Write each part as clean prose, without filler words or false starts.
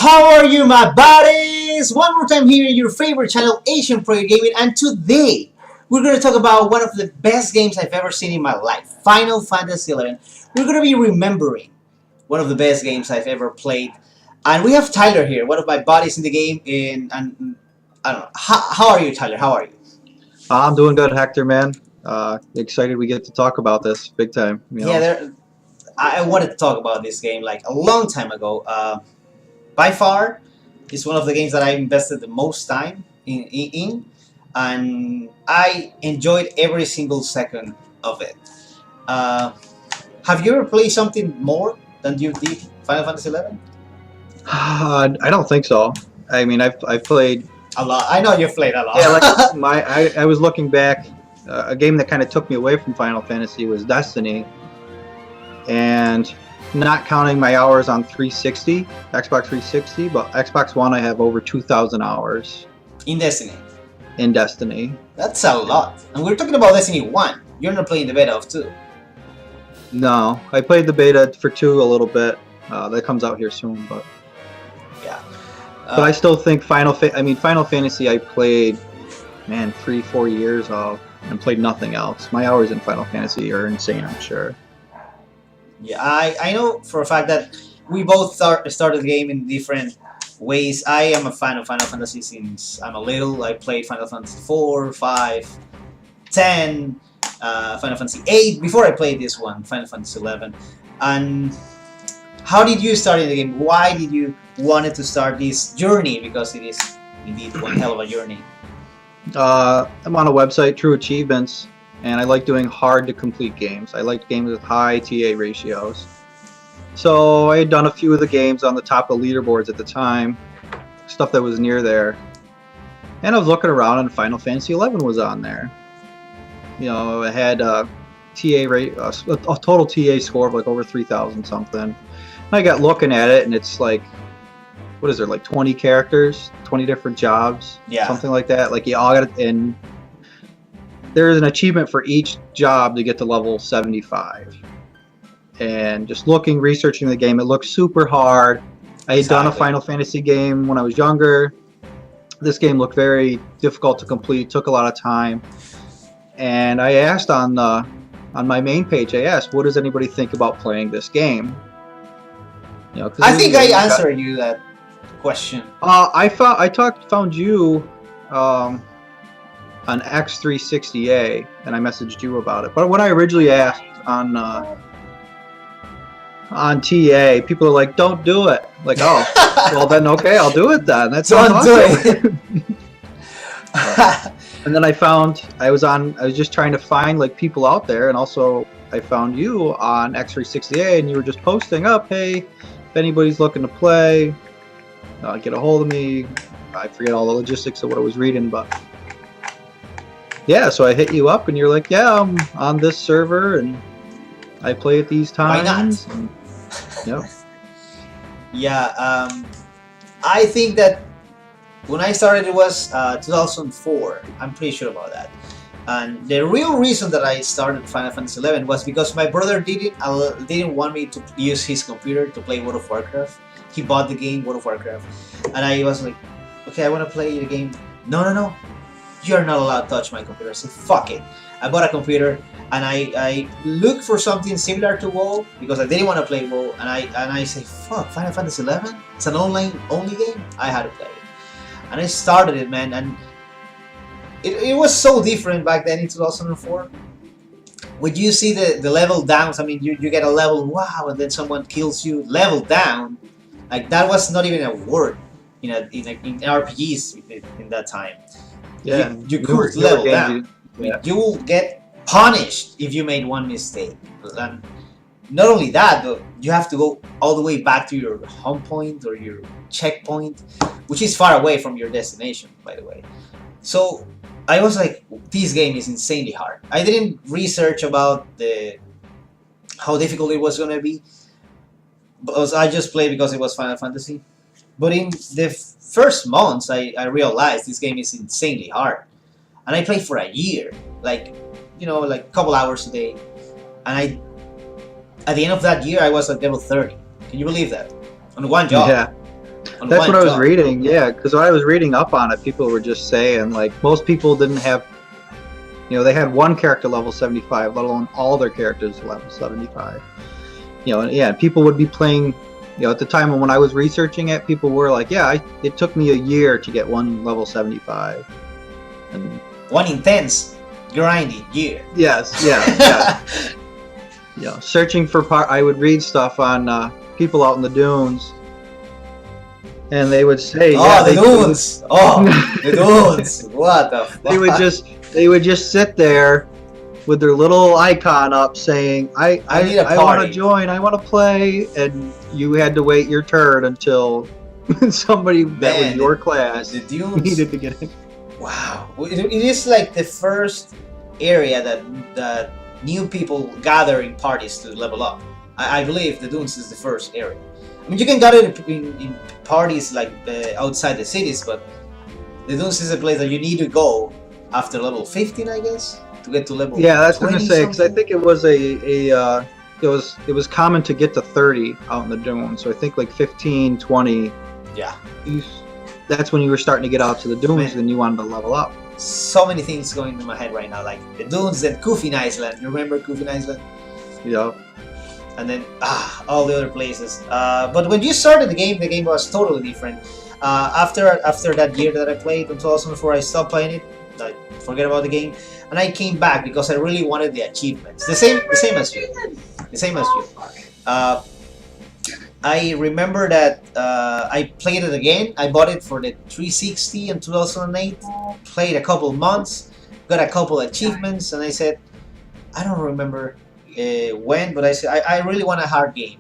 How are you, my buddies? One more time here in your favorite channel, HMproject Gaming, and today we're going to talk about one of the best games I've ever seen in my life, Final Fantasy XI. We're going to be remembering one of the best games I've ever played, and we have Tyler here, one of my buddies in the game, and I don't know, how are you, Tyler? How are you? I'm doing good, Hector, man. Excited we get to talk about this big time. You know? Yeah, I wanted to talk about this game like a long time ago. By far, it's one of the games that I invested the most time in, and I enjoyed every single second of it. Have you ever played something more than you did Final Fantasy XI? I don't think so. I mean, I've played a lot. I know you've played a lot. Yeah, like I was looking back. A game that kind of took me away from Final Fantasy was Destiny, and not counting my hours on 360, Xbox 360, but Xbox One, I have over 2,000 hours. In Destiny? In Destiny. That's a lot. And we're talking about Destiny 1. You're not playing the beta of 2. No, I played the beta for 2 a little bit. That comes out here soon, but... Yeah. But I still think Final Fantasy I played, man, 3-4 years of, and played nothing else. My hours in Final Fantasy are insane, I'm sure. Yeah, I know for a fact that we both started the game in different ways. I am a fan of Final Fantasy since I'm a little. I played Final Fantasy 4, 5, 10, Final Fantasy 8 before I played this one, Final Fantasy 11. And how did you start in the game? Why did you wanted to start this journey? Because it is indeed one hell of a journey. I'm on a website, True Achievements, and I like doing hard to complete games. I like games with high TA ratios. So I had done a few of the games on the top of the leaderboards at the time, stuff that was near there. And I was looking around and Final Fantasy XI was on there. You know, it had a TA rate, a total TA score of like over 3,000 something. And I got looking at it and it's like, what is there, like 20 characters, 20 different jobs, yeah, something like that. Like you all got it, and there's an achievement for each job to get to level 75. And just looking, researching the game, it looks super hard. I had done a Final Fantasy game when I was younger. This game looked very difficult to complete, took a lot of time. And I asked on my main page, I asked, what does anybody think about playing this game? You know, I think I answered you that question. I found you on X360A, and I messaged you about it. But when I originally asked on TA, people are like, "Don't do it." Like, oh, well then, okay, I'll do it then. That's don't do it. And then I was just trying to find like people out there, and also I found you on X360A, and you were just posting up, "Hey, if anybody's looking to play, get a hold of me." I forget all the logistics of what I was reading, but yeah, so I hit you up, and you're like, "Yeah, I'm on this server, and I play at these times." Why not? And, yeah. Yeah, I think that when I started it was 2004. I'm pretty sure about that. And the real reason that I started Final Fantasy XI was because my brother didn't want me to use his computer to play World of Warcraft. He bought the game World of Warcraft, and I was like, "Okay, I want to play the game." No. You're not allowed to touch my computer. I said, fuck it. I bought a computer and I looked for something similar to WoW because I didn't want to play WoW, and I say, fuck, Final Fantasy XI? It's an online only game? I had to play it. And I started it, man, and it was so different back then in 2004. When you see the level downs, I mean, you get a level, wow, and then someone kills you, level down. Like, that was not even a word in RPGs in that time. Yeah, you could level down. Yeah. You will get punished if you made one mistake. And not only that, but you have to go all the way back to your home point or your checkpoint, which is far away from your destination, by the way. So I was like, this game is insanely hard. I didn't research about how difficult it was going to be, because I just played because it was Final Fantasy. But in the first months, I realized this game is insanely hard. And I played for a year, like, you know, like a couple hours a day. And at the end of that year, I was at level 30. Can you believe that? On one job. Yeah. On That's one what I was job. reading, yeah, because when I was reading up on it, people were just saying, like, most people didn't have, you know, they had one character level 75, let alone all their characters level 75. You know, and yeah, people would be playing, you know, at the time when I was researching it, people were like, yeah, it took me a year to get one level 75. And One intense, grinding year. yes, yeah. You know, searching for I would read stuff on people out in the dunes. And they would say, Oh, yeah, the dunes! Oh, the dunes! What the fuck? they would just sit there with their little icon up saying, I need a want to party." join, I want to play, and you had to wait your turn until somebody that was Man, your class The dunes. needed to get in. Wow, it is like the first area that new people gather in parties to level up. I believe the dunes is the first area. I mean, you can gather in parties like outside the cities, but the dunes is a place that you need to go after level 15, I guess, to get to level. Yeah, that's what I'm gonna say, because I something. think it was it was common to get to 30 out in the dunes. So I think like 15, 20. Yeah. That's when you were starting to get out to the dunes, Man. and you wanted to level up. So many things going through my head right now, like the dunes and Coffin Island. You remember Coffin Island? Yeah. And then all the other places. But when you started the game was totally different. After that year that I played in 2004, I stopped playing it. Like, forget about the game, and I came back because I really wanted the achievements. The same as you. The same as you. I remember that I played it again. I bought it for the 360 in 2008. Played a couple months, got a couple achievements, and I said, I don't remember when, but I said I really want a hard game,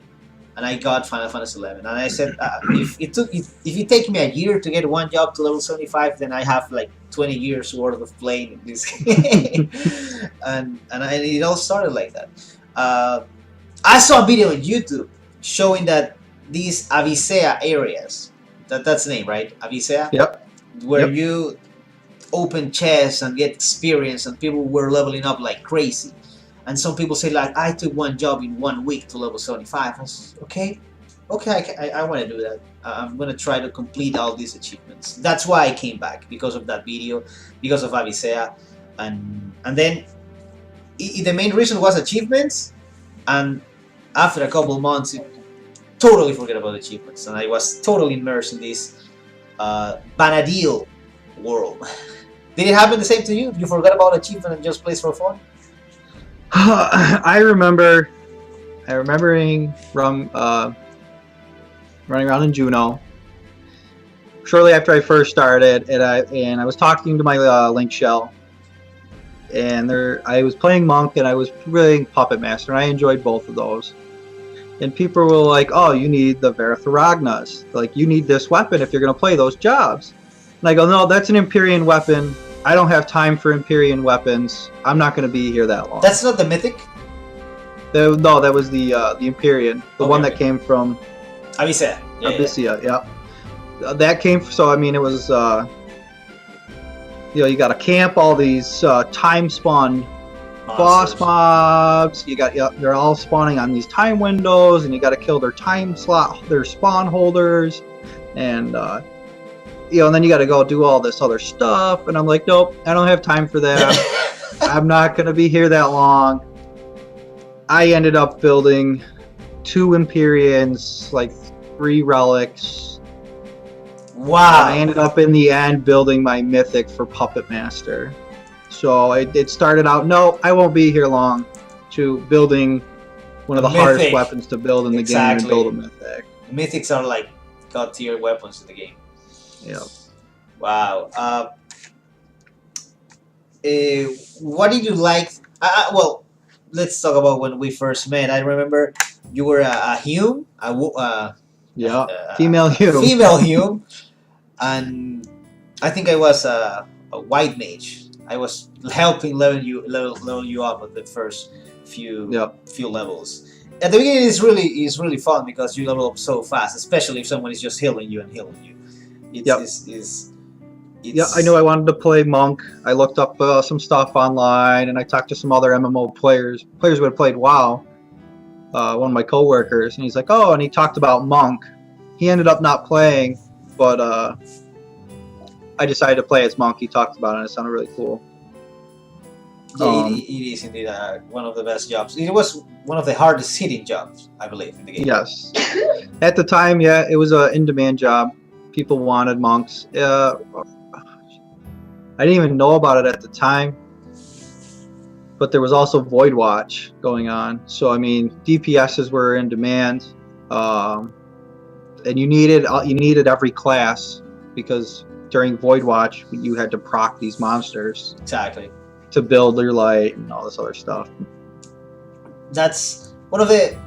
and I got Final Fantasy 11. And I said, if it take me a year to get one job to level 75, then I have like 20 years worth of playing this game. and it all started like that. I saw a video on YouTube showing that these Avisea areas, that's the name, right? Avisea? Yep. Where Yep. you open chests and get experience, and people were leveling up like crazy. And some people say, like, I took one job in 1 week to level 75. I said, okay, I want to do that. I'm going to try to complete all these achievements. That's why I came back, because of that video, because of Avisea. And then the main reason was achievements. And after a couple months, it totally forget about achievements. And I was totally immersed in this Vanadil world. Did it happen the same to you? You forgot about achievement and just plays for fun? I remember running around in Juneau shortly after I first started, and I was talking to my link shell, and I was playing monk and I was playing puppet master, and I enjoyed both of those. And people were like, "Oh, you need the Veritharagnas. Like, you need this weapon if you're gonna play those jobs." And I go, "No, that's an Empyrean weapon. I don't have time for Empyrean weapons. I'm not going to be here that long." That's not the mythic? No, that was the Empyrean, the one that came from Avisea. Abysia. Yeah. That came. So I mean, it was you got to camp all these time spawn boss mobs. They're all spawning on these time windows, and you got to kill their time slot, their spawn holders, and and then you got to go do all this other stuff. And I'm like, nope, I don't have time for that. I'm not going to be here that long. I ended up building 2 Empyreans, like 3 relics. Wow. I ended up in the end building my mythic for Puppet Master. So it started out, no, I won't be here long, to building one of the hardest weapons to build in the game and build a mythic. Mythics are like god tier weapons in the game. Yeah. Wow. What did you like? Well, let's talk about when we first met. I remember you were a Hume, female Hume. Female Hume, and I think I was a white mage. I was helping level you up at the first few levels. At the beginning, it's really fun because you level up so fast, especially if someone is just healing you. I knew I wanted to play monk. I looked up some stuff online, and I talked to some other MMO players who had played WoW. One of my coworkers, and he's like, "Oh," and he talked about monk. He ended up not playing, but I decided to play as monk. He talked about it, and it sounded really cool. Yeah, it is indeed one of the best jobs. It was one of the hardest hitting jobs, I believe, in the game. Yes. At the time, yeah, it was an in-demand job. People wanted monks. I didn't even know about it at the time, but there was also Void Watch going on. So I mean, DPSs were in demand, and you needed every class, because during Void Watch you had to proc these monsters. Exactly. To build your light and all this other stuff. That's one of the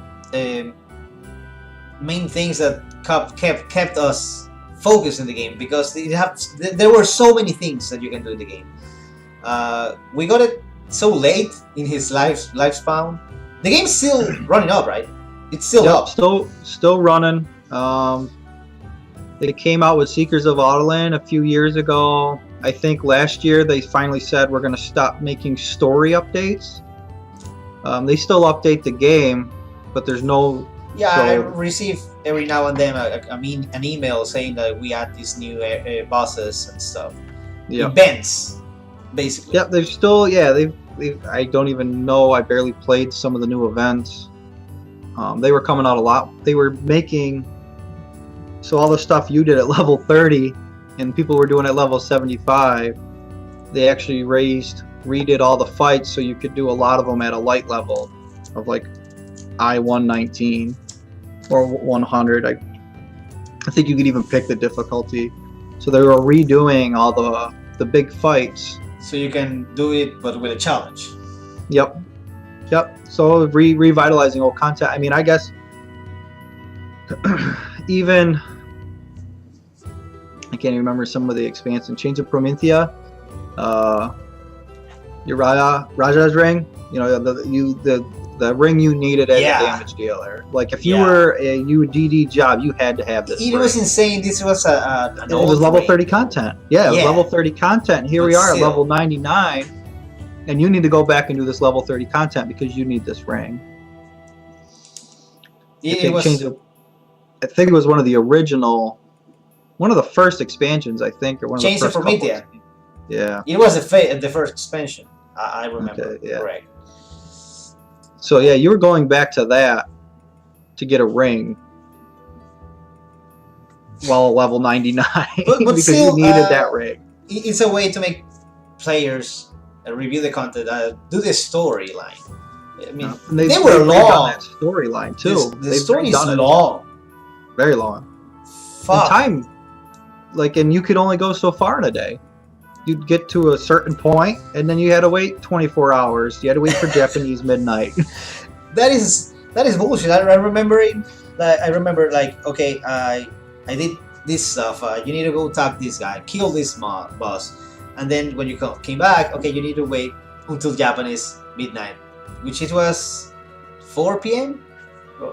main things that kept us focused in the game, because there were so many things that you can do in the game. We got it so late in his lifespan. The game's still running up, right? It's still up. Still running. They came out with Seekers of Autoland a few years ago. I think last year they finally said we're going to stop making story updates. They still update the game, but there's no... Yeah, I receive every now and then an email saying that we add these new bosses and stuff. Yep. Events, basically. Yep, they're still... Yeah, I don't even know. I barely played some of the new events. They were coming out a lot. They were making... So all the stuff you did at level 30... and people were doing at level 75, they actually redid all the fights, so you could do a lot of them at a light level of like I-119 or 100. I think you could even pick the difficulty. So they were redoing all the big fights. So you can do it, but with a challenge. Yep. So revitalizing old content. I mean, I guess even... I can't even remember some of the expansion. Chains of Promethea, your Raja's ring. You know, the ring you needed as a damage dealer. Like if you were a UDD job, you had to have this. It was insane. This was it was level 30 content. Yeah, it was level 30 content. And here we are at level 99, and you need to go back and do this level 30 content because you need this ring. I think it was one of the original. One of the first expansions, I think, or one of the first. Chains of Promethea. Yeah. It was the first expansion. I remember. Okay, yeah. Correct. So yeah, you were going back to that to get a ring while level 99 but because still, you needed that ring. It's a way to make players review the content, do the storyline. I mean, they were long. That storyline too. The story is long. Very long. Fuck. And time. And you could only go so far in a day. You'd get to a certain point, and then you had to wait 24 hours. You had to wait for Japanese midnight. That is bullshit. I remember it. I remember, okay, I did this stuff. You need to go talk this guy, kill this boss, and then when you came back, okay, you need to wait until Japanese midnight, which it was 4 p.m.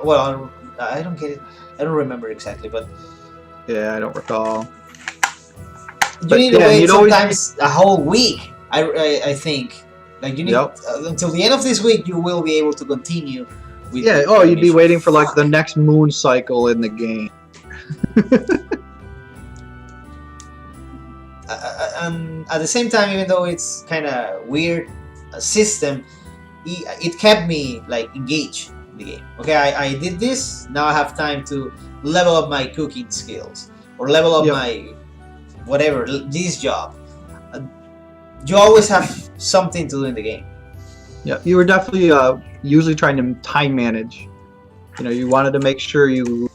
Well, I don't get it. I don't remember exactly, but yeah, I don't recall. You need to wait sometimes a whole week. I think you need until the end of this week. You will be able to continue with. Yeah. Oh, you'd be waiting for the next moon cycle in the game. And at the same time, even though it's kind of weird system, it kept me engaged in the game. Okay, I did this. Now I have time to level up my cooking skills or level up my whatever, this job. You always have something to do in the game. Yeah, you were definitely usually trying to time manage. You wanted to make sure you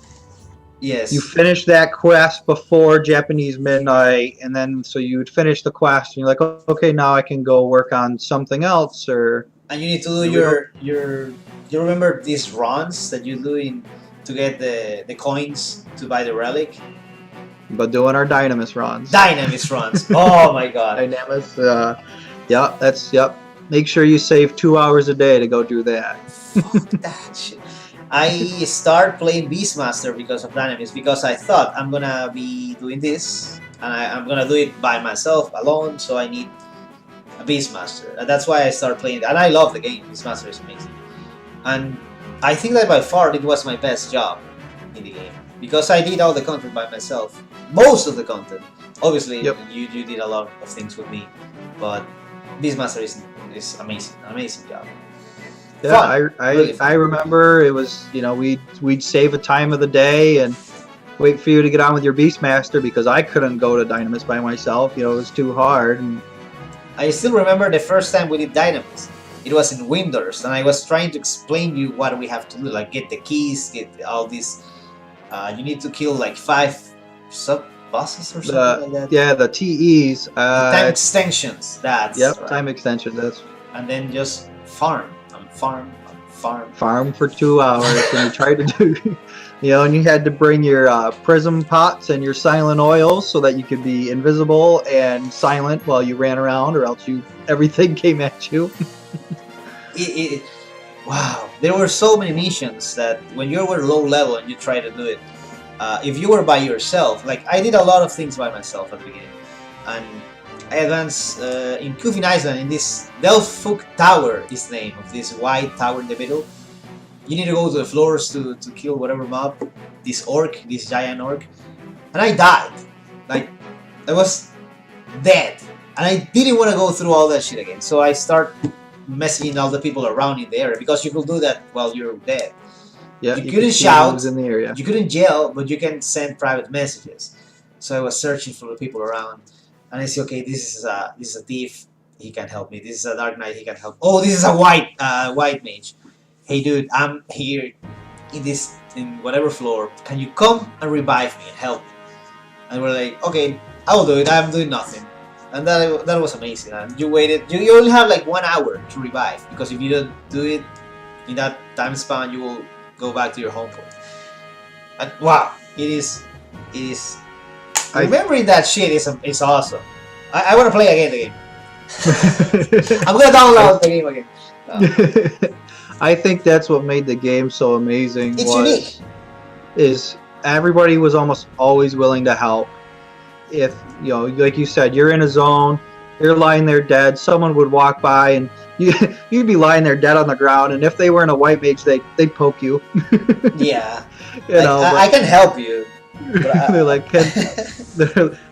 finished that quest before Japanese midnight, and then so you would finish the quest and you're like, okay, now I can go work on something else. And you need to do you remember these runs that you do to get the coins to buy the relic? But doing our Dynamis runs. Oh my god. Dynamis. Make sure you save 2 hours a day to go do that. Fuck that shit. I started playing Beastmaster because of Dynamis, because I thought I'm gonna be doing this and I'm gonna do it by myself alone, so I need a Beastmaster. And that's why I started playing it. And I love the game. Beastmaster is amazing. And I think that by far it was my best job in the game. because I did all the content by myself. Most of the content. Obviously, Yep. you did a lot of things with me, but Beastmaster is amazing. Amazing job. Yeah, Fun. Really fun. I remember it was, you know, we'd save a time of the day and wait for you to get on with your Beastmaster because I couldn't go to Dynamis by myself. You know, it was too hard. And I still remember the first time we did Dynamis. It was in Windows, and I was trying to explain to you what we have to do, like get the keys, get all this. You need to kill like 5 sub-bosses or something like that. Yeah, the TEs. Time extensions, that's Yep, right. time extension. That's And then just farm, and farm, and farm. farm for 2 hours, and you tried to do, you know, and you had to bring your prism pots and your silent oils so that you could be invisible and silent while you ran around, or else everything came at you. Wow, there were so many missions that when you were low level and you try to do it, if you were by yourself, like I did a lot of things by myself at the beginning, and I advanced in Kufin Island in this Delphuk Tower is the name of this white tower in the middle. You need to go to the floors to kill whatever mob, this orc, this giant orc, and I died. Like, I was dead, and I didn't want to go through all that shit again, so I start messaging all the people around in the area, because you could do that while you're dead. Yeah, you couldn't shout in the area. You couldn't yell, but you can send private messages. So I was searching for the people around, and I see, okay, this is a thief, he can help me. This is a dark knight, he can help. Oh, this is a white mage. Hey dude, I'm here in whatever floor. Can you come and revive me and help me? And we're like, okay, I'll do it. I'm doing nothing. And that was amazing. And you waited. You only have like 1 hour to revive, because if you don't do it in that time span, you will go back to your home point. And wow, it is. Remembering that shit is awesome. I want to play again the game. I'm gonna download the game again. I think that's what made the game so amazing. It's unique. Is everybody was almost always willing to help. If, you know, like you said, you're in a zone, you're lying there dead, someone would walk by and you'd be lying there dead on the ground, and if they weren't a white mage, they'd poke you. Yeah. You know, I can help you. They're like,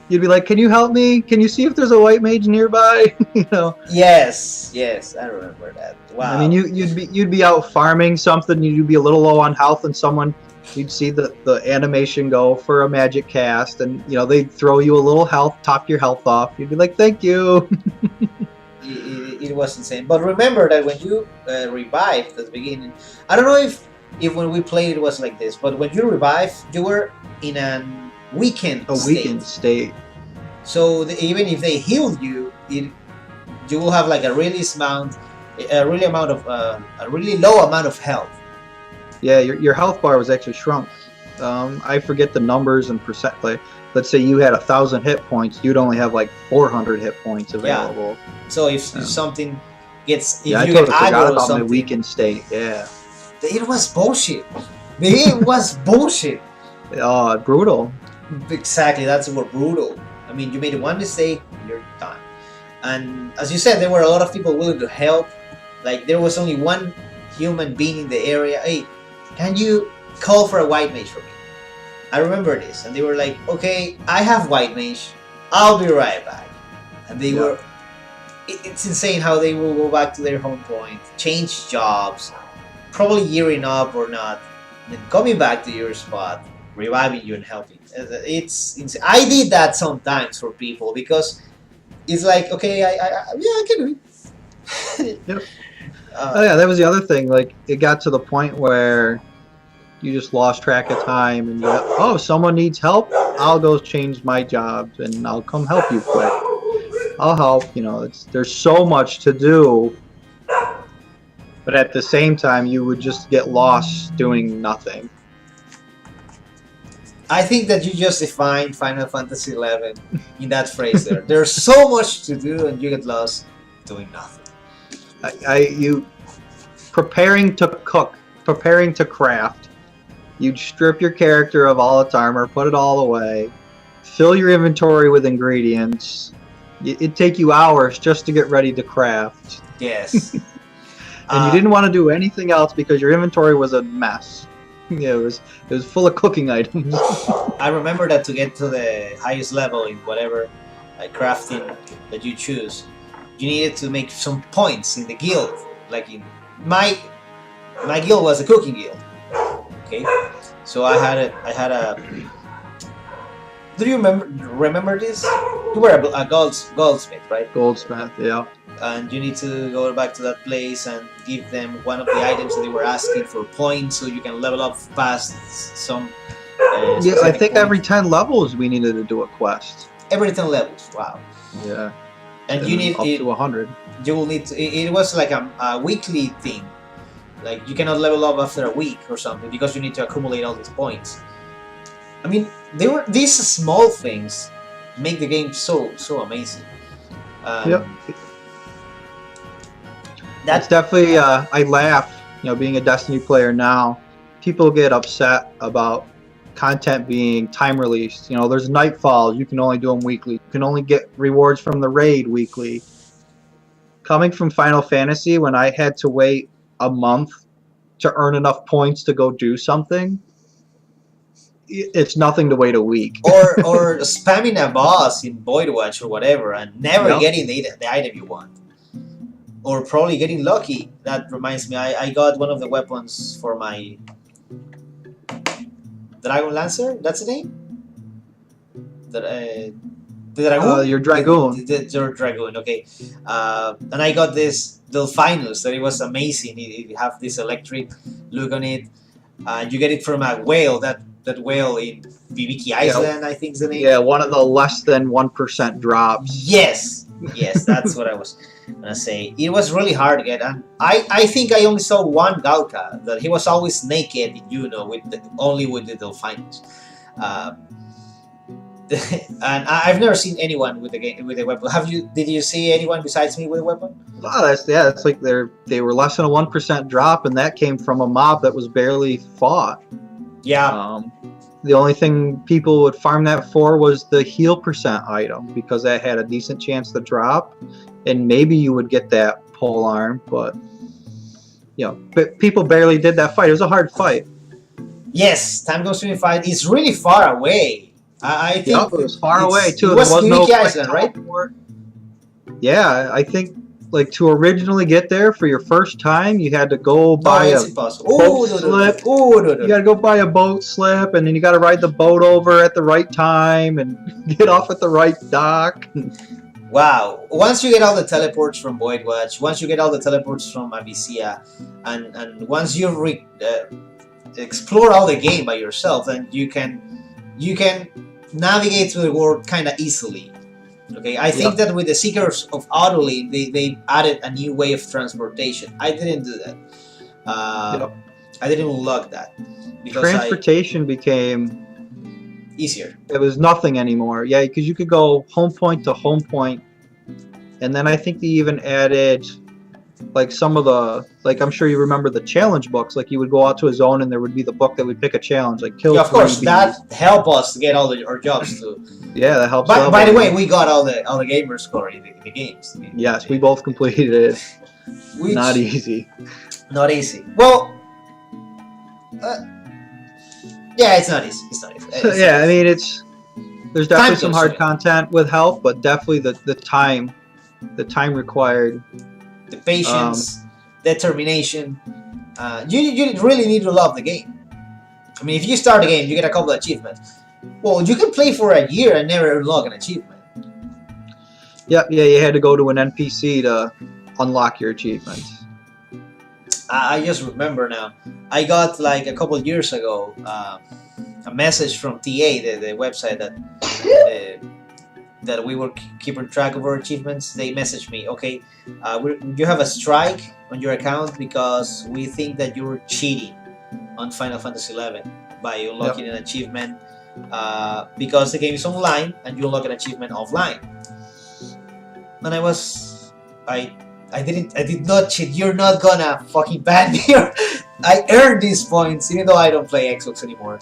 you'd be like, can you help me? Can you see if there's a white mage nearby? You know. Yes, I remember that. Wow. I mean, you'd be out farming something, you'd be a little low on health, and you'd see the animation go for a magic cast, and you know they'd throw you a little health, top your health off. You'd be like, thank you. It was insane. But remember that when you revived at the beginning, I don't know if when we played it was like this, but when you revived, you were in a weakened state. So even if they healed you, you will have like a really low amount of health. Yeah, your health bar was actually shrunk. I forget the numbers and percent. Like, let's say you had 1,000 hit points, you'd only have like 400 hit points available. Yeah. So if something gets, I totally forgot about my weakened state. Yeah, it was bullshit. It was bullshit. Oh, brutal. Exactly, that's more brutal. I mean, you made one mistake, you're done. And as you said, there were a lot of people willing to help. Like, there was only one human being in the area. Hey, can you call for a white mage for me? I remember this, and they were like, okay, I have white mage, I'll be right back. And they were, it's insane how they will go back to their home point, change jobs, probably gearing up or not, and then coming back to your spot, reviving you and helping. It's insane. I did that sometimes for people, because it's like, okay, I can do it. Yep. Oh yeah, that was the other thing. Like, it got to the point where you just lost track of time, and oh, someone needs help, I'll go change my job and I'll come help you quick. I'll help. You know, there's so much to do, but at the same time, you would just get lost doing nothing. I think that you just defined Final Fantasy XI in that phrase there. There's so much to do, and you get lost doing nothing. You preparing to cook, preparing to craft, you'd strip your character of all its armor, put it all away, fill your inventory with ingredients. It'd take you hours just to get ready to craft. Yes. And you didn't want to do anything else because your inventory was a mess. Yeah, it was full of cooking items. I remember that to get to the highest level in whatever crafting that you choose, you needed to make some points in the guild. Like in my guild was a cooking guild. Okay, so I had a. Do you remember this? You were a goldsmith, right? Goldsmith, yeah. And you need to go back to that place and give them one of the items that they were asking for points, so you can level up past some. Yeah, I think every 10 levels we needed to do a quest. Every 10 levels, wow. Yeah. And you need up to 100. You will need to. It was like a weekly thing. Like you cannot level up after a week or something because you need to accumulate all these points. I mean, these small things make the game so amazing. Yep. That's definitely. I laugh, being a Destiny player now. People get upset about content being time released. There's Nightfall. You can only do them weekly. You can only get rewards from the raid weekly. Coming from Final Fantasy, when I had to wait a month to earn enough points to go do something, it's nothing to wait a week. or spamming a boss in Void Watch or whatever and never getting the item you want. Or probably getting lucky. That reminds me, I got one of the weapons for my Dragon Lancer. That's the name? The Dragoon? Your Dragoon. Your Dragoon, okay. And I got this Delphinus that it was amazing. It have this electric look on it. You get it from a whale, that whale in Viviki Island, I think is the name. Yeah, one of the less than 1% drops. Yes, that's what I was gonna say. It was really hard to get, and I think I only saw one Gauka, that he was always naked, only with the Delphinus. And I've never seen anyone with a weapon. Did you see anyone besides me with a weapon? Oh, that's like they were less than a 1% drop, and that came from a mob that was barely fought. Yeah. The only thing people would farm that for was the heal percent item, because that had a decent chance to drop, and maybe you would get that pole arm, but but people barely did that fight. It was a hard fight. Yes, time-consuming fight. It's really far away. I think it was far away too. It was Viviki Island, right? Yeah, I think to originally get there for your first time, you had to go buy a boat slip. You got to go buy a boat slip, and then you got to ride the boat over at the right time and get off at the right dock. Wow! Once you get all the teleports from Void Watch, once you get all the teleports from Avicii, and once you explore all the game by yourself, then you can navigate through the world kind of easily. Okay, I think that with the Seekers of Autolin, they added a new way of transportation. I didn't do that. I didn't unlock that because transportation became easier. It was nothing anymore. Yeah, because you could go home point to home point, and then I think they even added some of the I'm sure you remember the challenge books. You would go out to a zone and there would be the book that would pick a challenge, kill. Yeah, of course, that helped us to get all our jobs too. Yeah, that helps. By the way, we got all the gamer score in the games. Yes, we both completed it. Not easy. Not easy. Well, yeah, it's not easy. I mean, there's definitely some hard content with help, but definitely the time required. The patience, determination. You really need to love the game. I mean, if you start the game, you get a couple of achievements. Well, you can play for a year and never unlock an achievement. Yeah, you had to go to an NPC to unlock your achievements. I just remember now. I got a couple of years ago a message from TA, the website that we were keeping track of our achievements. They messaged me, okay, you have a strike on your account because we think that you were cheating on Final Fantasy XI by unlocking an achievement because the game is online and you unlock an achievement offline. And I did not cheat. You're not gonna fucking ban me. I earned these points even though I don't play Xbox anymore.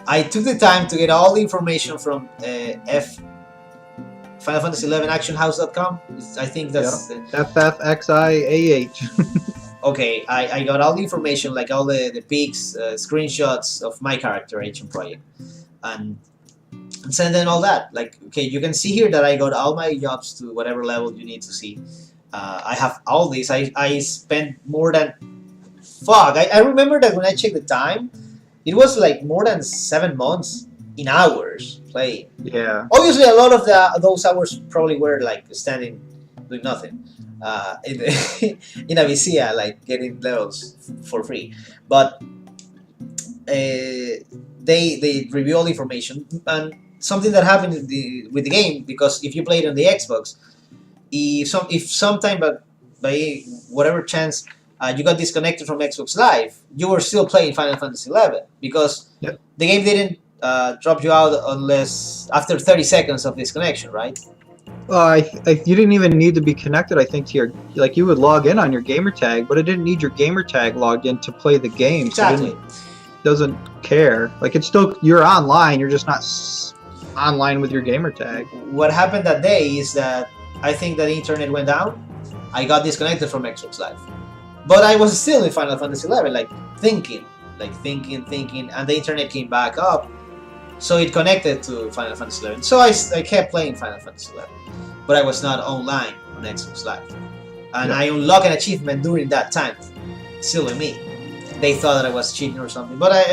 I took the time to get all the information from Final Fantasy XI actionhouse.com. I think that's FFXI. okay, I got all the information, like all the pics, screenshots of my character, HMproject, and send them all that. Like, okay, you can see here that I got all my jobs to whatever level you need to see. I have all these. I spent more than, fuck, I remember that when I checked the time, it was like more than 7 months in hours playing. Yeah. Obviously, a lot of those hours probably were like standing, doing nothing, in in Avicii, like getting levels for free. But they review all the information, and something that happened with the game, because if you play it on the Xbox, if sometime by whatever chance you got disconnected from Xbox Live, you were still playing Final Fantasy XI, because Yep. the game didn't drop you out unless after 30 seconds of disconnection, right? Well, you didn't even need to be connected, I think, to your, like, you would log in on your gamer tag, but it didn't need your gamer tag logged in to play the game. Exactly. So it doesn't care. Like, it's still, you're online, you're just not online with your gamer tag. What happened that day is that I think that the internet went down. I got disconnected from Xbox Live, but I was still in Final Fantasy XI, like thinking, and the internet came back up, so it connected to Final Fantasy XI. So I kept playing Final Fantasy XI, but I was not online on Xbox Live, and I unlocked an achievement during that time. Silly me. They thought that I was cheating or something, but I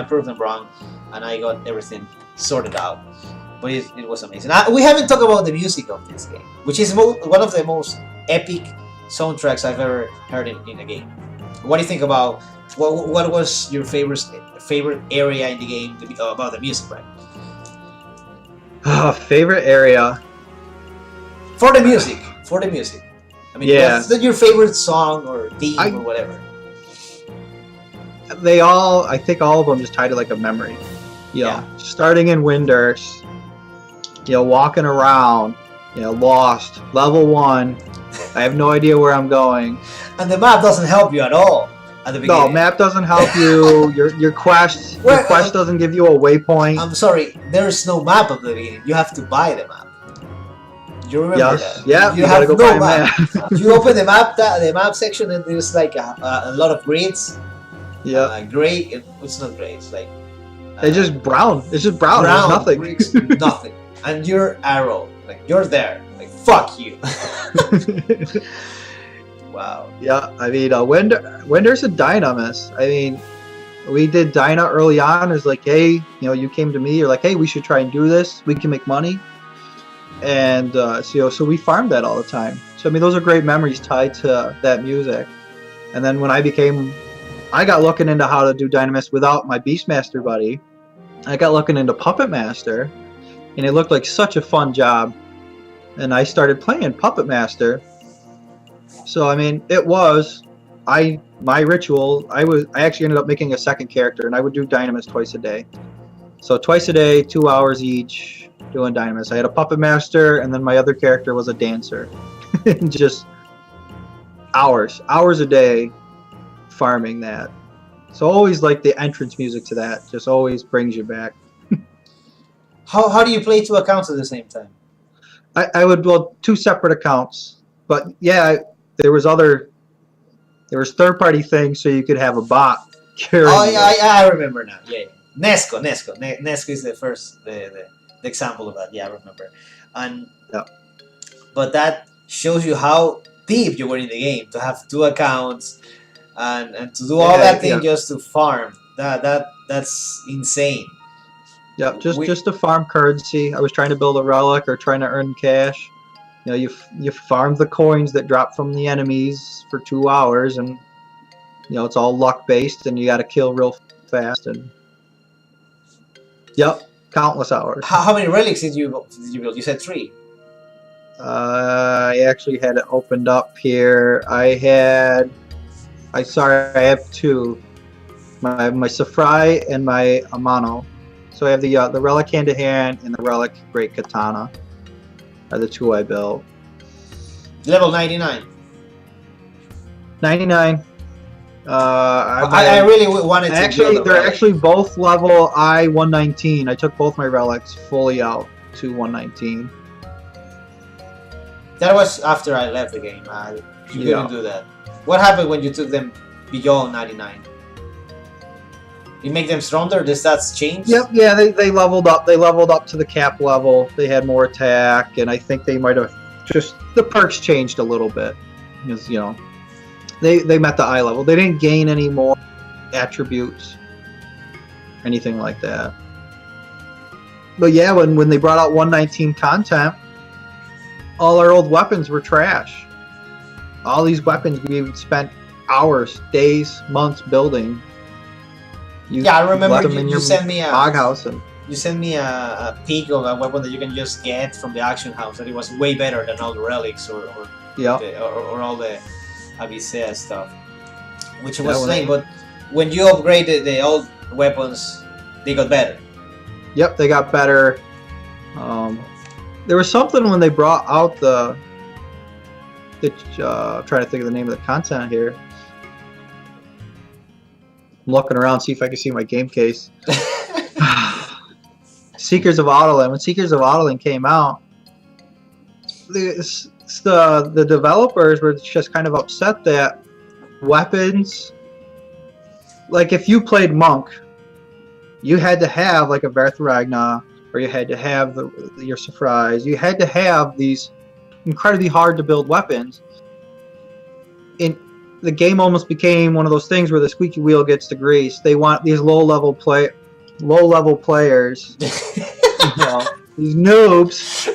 proved them wrong, and I got everything sorted out. But it was amazing. We haven't talked about the music of this game, which is one of the most epic soundtracks I've ever heard in a game. What do you think about what was your favorite area in the game about the music, right? Favorite area For the music. I mean, Yeah. what's your favorite song or theme or whatever? I think all of them just tied to like a memory. Yeah. Starting in Windurst, walking around, lost, level 1. I have no idea where I'm going. And the map doesn't help you at all at the beginning. No, map doesn't help you. Your quest doesn't give you a waypoint. I'm sorry, there's no map at the beginning. You have to buy the map. You remember that? Yeah. You gotta have go no buy a map. You open the map section, and there's like a lot of grids. Yeah. Gray. It's not gray. It's like It's just brown. It's just brown. There's nothing. Bricks, nothing. And your arrow, like you're there. Like fuck you. Wow. Yeah, I mean, when there's a Dynamis, I mean, we did Dyna early on. It's like, hey, you came to me. You're like, hey, we should try and do this. We can make money. And so we farmed that all the time. So I mean, those are great memories tied to that music. And then when I got looking into how to do Dynamis without my Beastmaster buddy. I got looking into Puppet Master, and it looked like such a fun job. And I started playing Puppet Master. So I mean, it was my ritual. I actually ended up making a second character, and I would do Dynamis twice a day. So twice a day, 2 hours each, doing Dynamis. I had a Puppet Master, and then my other character was a dancer. Just hours a day farming that. So always like the entrance music to that, just always brings you back. How do you play 2 accounts at the same time? I would build 2 separate accounts, but yeah, there was third-party things, so you could have a bot carrying. Oh yeah, I remember now. Yeah. Nesco is the first the example of that. Yeah, I remember. And but that shows you how deep you were in the game to have 2 accounts and to do all that thing just to farm. That's insane. Yeah, just to farm currency. I was trying to build a relic or trying to earn cash. You farm the coins that drop from the enemies for 2 hours, and it's all luck based, and you got to kill real fast. And countless hours. How many relics did you build? You said 3. I actually had it opened up here. I have 2. My Safrai and my Amano. So I have the Relic Hand to Hand and the Relic Great Katana are the 2 I built. Level 99. 99. I really wanted to actually they're actually both level I-119. I took both my relics fully out to 119. That was after I left the game. You couldn't do that. What happened when you took them beyond 99? You make them stronger? The stats change? Yep, yeah, they leveled up. They leveled up to the cap level. They had more attack, and I think they might have just the perks changed a little bit. Because, you know, they met the eye level. They didn't gain any more attributes, anything like that. But yeah, when they brought out 119 content, all our old weapons were trash. All these weapons we spent hours, days, months building. Yeah, I remember you sent me a house and you sent me a peek of a weapon that you can just get from the auction house. That it was way better than all the relics or all the Avicea stuff, which was lame. But when you upgraded the old weapons, they got better. Yep, they got better. There was something when they brought out the I'm trying to think of the name of the content here. I'm looking around, see if I can see my game case. Seekers of Autoland. When Seekers of Autoland came out, the developers were just kind of upset that weapons, like if you played Monk, you had to have like a Verthragna, or you had to have your Surprise. You had to have these incredibly hard to build weapons. And the game almost became one of those things where the squeaky wheel gets the grease. They want these low level players, you know, these noobs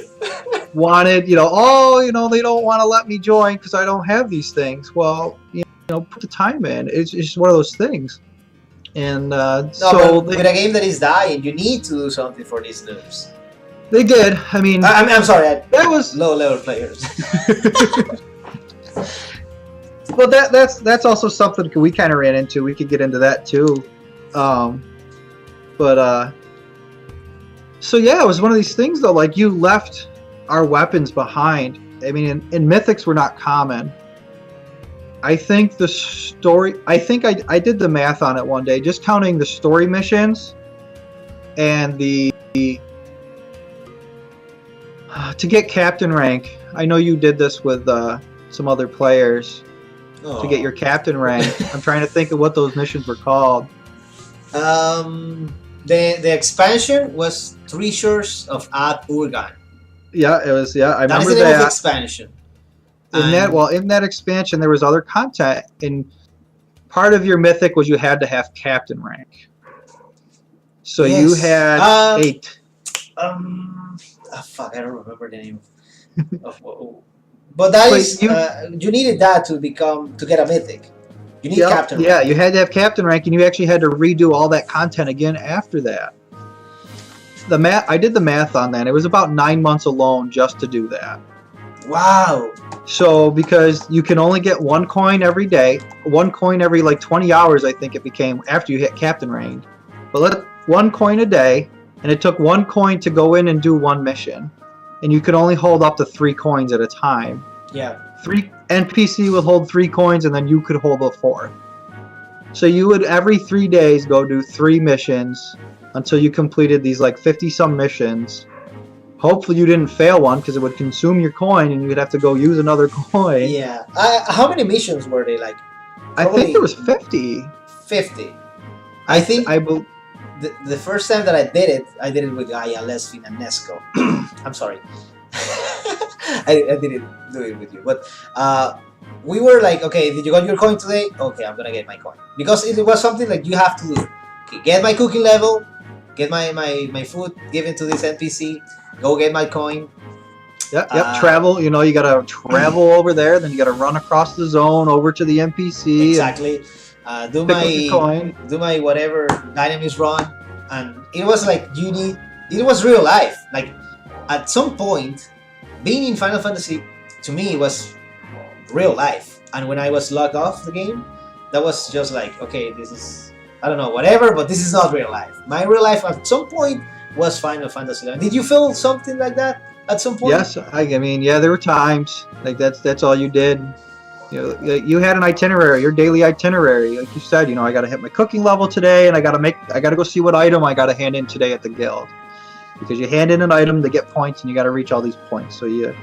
wanted, you know, they don't want to let me join because I don't have these things. Well, you know, put the time in. It's just one of those things. And so with a game that is dying, you need to do something for these noobs. They did. I mean, I'm sorry. That was low level players. Well, that's also something we kind of ran into. We could get into that too. So yeah, it was one of these things though. Like you left our weapons behind. I mean, in Mythics were not common. I think the story. I think I did the math on it one day, just counting the story missions and the to get captain rank. I know you did this with some other players. To get your captain rank. I'm trying to think of what those missions were called. The expansion was Treasures of Ad Urgan. Yeah, it was. Yeah, I remember that. Is the name of expansion. In that expansion, there was other content, and part of your mythic was you had to have captain rank. So yes. You had 8. Fuck, I don't remember the name of but that is you needed that to get a mythic. You need captain rank. Yeah, you had to have captain rank, and you actually had to redo all that content again after that. I did the math on that. It was about 9 months alone just to do that. Wow. So because you can only get 1 coin every day, 1 coin every like 20 hours, I think it became after you hit captain rank. But 1 coin a day, and it took 1 coin to go in and do 1 mission. And you could only hold up to 3 coins at a time. Yeah. 3 NPC would hold 3 coins, and then you could hold a 4th. So you would every 3 days go do 3 missions until you completed these like 50-some missions. Hopefully you didn't fail one because it would consume your coin, and you would have to go use another coin. Yeah. How many missions were they like? I think there was 50. 50. I think the first time that I did it with Gaia, Lesfin, and Nesco. I'm sorry. I didn't do it with you. But we were like, okay, did you got your coin today? Okay, I'm going to get my coin. Because it was something like you have to do. Okay, get my cooking level, get my food, give it to this NPC, go get my coin. Yep, travel. You know, you got to travel over there, then you got to run across the zone over to the NPC. Exactly. Do my whatever dynamics run, and it was like it was real life. Like at some point, being in Final Fantasy to me was real life. And when I was logged off the game, that was just like, okay, this is, I don't know, whatever, but this is not real life. My real life at some point was Final Fantasy. Did you feel something like that at some point? Yes, I mean, yeah, there were times like that's all you did. You know, you had an itinerary, your daily itinerary. Like you said, you know, I got to hit my cooking level today, and I got to go see what item I got to hand in today at the guild. Because you hand in an item to get points, and you got to reach all these points. So you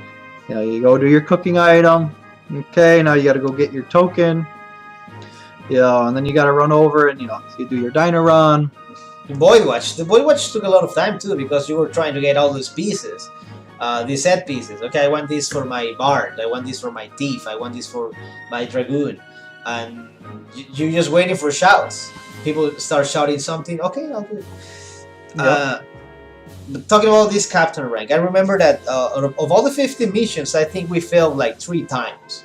go do your cooking item, Okay, now you got to go get your token. And then you got to run over and you do your dino run. The Void Watch took a lot of time too because you were trying to get all those pieces, these set pieces. Okay, I want this for my bard. I want this for my thief. I want this for my dragoon, and you're just waiting for shouts. People start shouting something. Okay, I'll do it. But talking about this captain rank, I remember that of all the 50 missions, I think we failed like 3 times,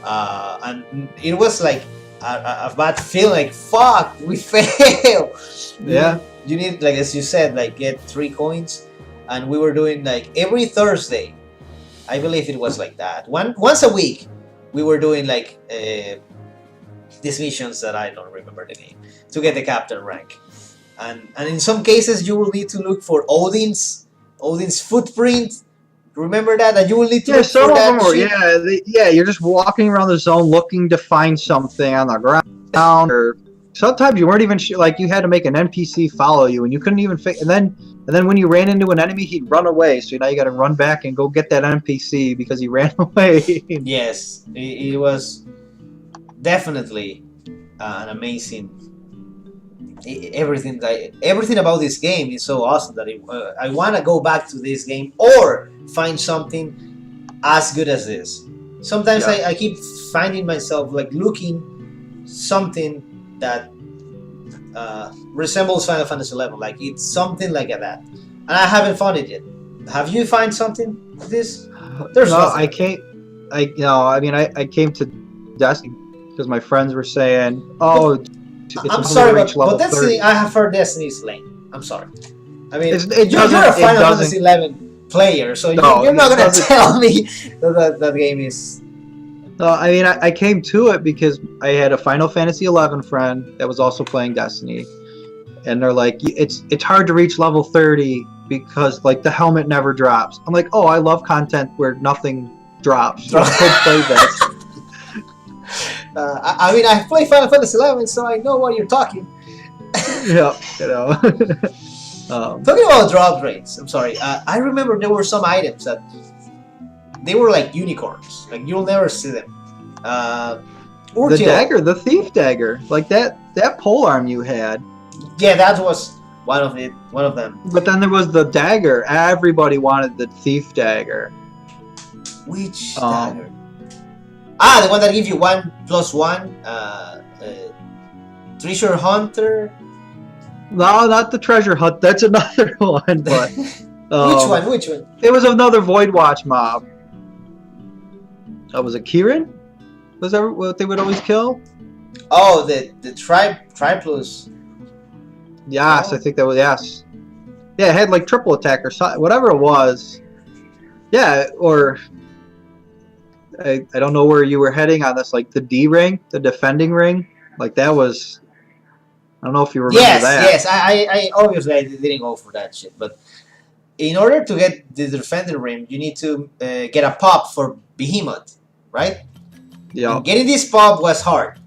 and it was like a bad feeling. Like fuck, we failed. Yeah. You need, like as you said, like get 3 coins, and we were doing like every Thursday. I believe it was like that. Once a week, we were doing like these missions that I don't remember the name to get the captain rank. And in some cases you will need to look for Odin's footprint. Remember that you will need to look some for of that them are, shit. you're just walking around the zone looking to find something on the ground, or sometimes you weren't even like you had to make an NPC follow you and you couldn't even and then when you ran into an enemy he'd run away, so now you got to run back and go get that NPC because he ran away. Yes, it was definitely an amazing. Everything about this game is so awesome that I want to go back to this game or find something as good as this. Sometimes I keep finding myself like looking something that resembles Final Fantasy XI, like it's something like that, and I haven't found it yet. Have you found something like this? There's I came to Destiny because my friends were saying, I'm sorry, but Destiny, I have heard Destiny's lame. I'm sorry. I mean, you're a Final Fantasy XI player, so you're not going to tell me that game is... No, I mean, I came to it because I had a Final Fantasy XI friend that was also playing Destiny, and they're like, it's hard to reach level 30 because like the helmet never drops. I'm like, oh, I love content where nothing drops. So I'll go play this. I mean, I play Final Fantasy XI, so I know what you're talking. Yeah, Talking about drop rates, I'm sorry. I remember there were some items that they were like unicorns. Like you'll never see them. The dagger, the thief dagger, like that pole arm you had. Yeah, that was one of them. But then there was the dagger. Everybody wanted the thief dagger. Which dagger? The one that gives you 1+1. Treasure Hunter. No, not the treasure hunt. That's another one. But Which one? It was another Void Watch mob. Was it Kieran? Was that what they would always kill? Oh, the Triplus. Yes, I think that was yes. Yeah, it had like triple attack or something, whatever it was. Yeah, or I don't know where you were heading on this, like the D ring, the defending ring, like that was. I don't know if you remember that. Yes. I obviously I didn't go for that shit, but in order to get the defending ring, you need to get a pop for Behemoth, right? Yeah. And getting this pop was hard.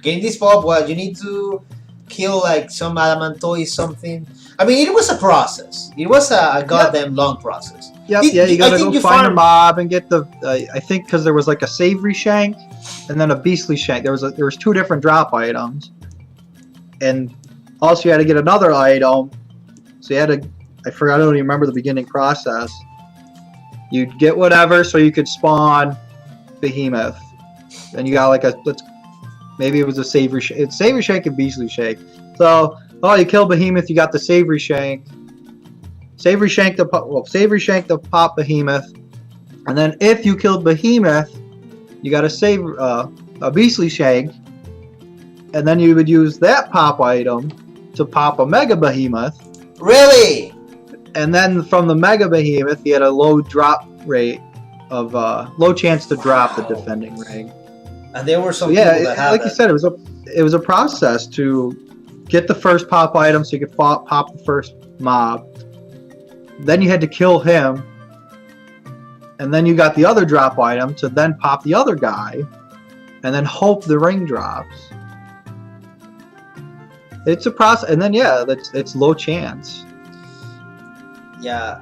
Getting this pop was you need to kill like some adamantoid something. I mean, it was a process. It was a goddamn long process. Yep. You gotta go find a mob and get the. I think because there was like a savory shank, and then a beastly shank. There was 2 different drop items, and also you had to get another item. So you had to. I forgot. I don't even remember the beginning process. You'd get whatever so you could spawn Behemoth. Then you got like maybe it was a savory shank. It's savory shank and beastly shank. So you kill Behemoth, you got the savory shank. Savory shank to pop Behemoth, and then if you killed Behemoth, you got a beastly shank, and then you would use that pop item to pop a mega Behemoth. Really? And then from the mega Behemoth, you had a low drop rate of low chance to drop the defending ring. And there were some people that had like you said, it was a process to get the first pop item so you could pop the first mob. Then you had to kill him, and then you got the other drop item to then pop the other guy, and then hope the ring drops. It's a process, and then it's low chance. Yeah,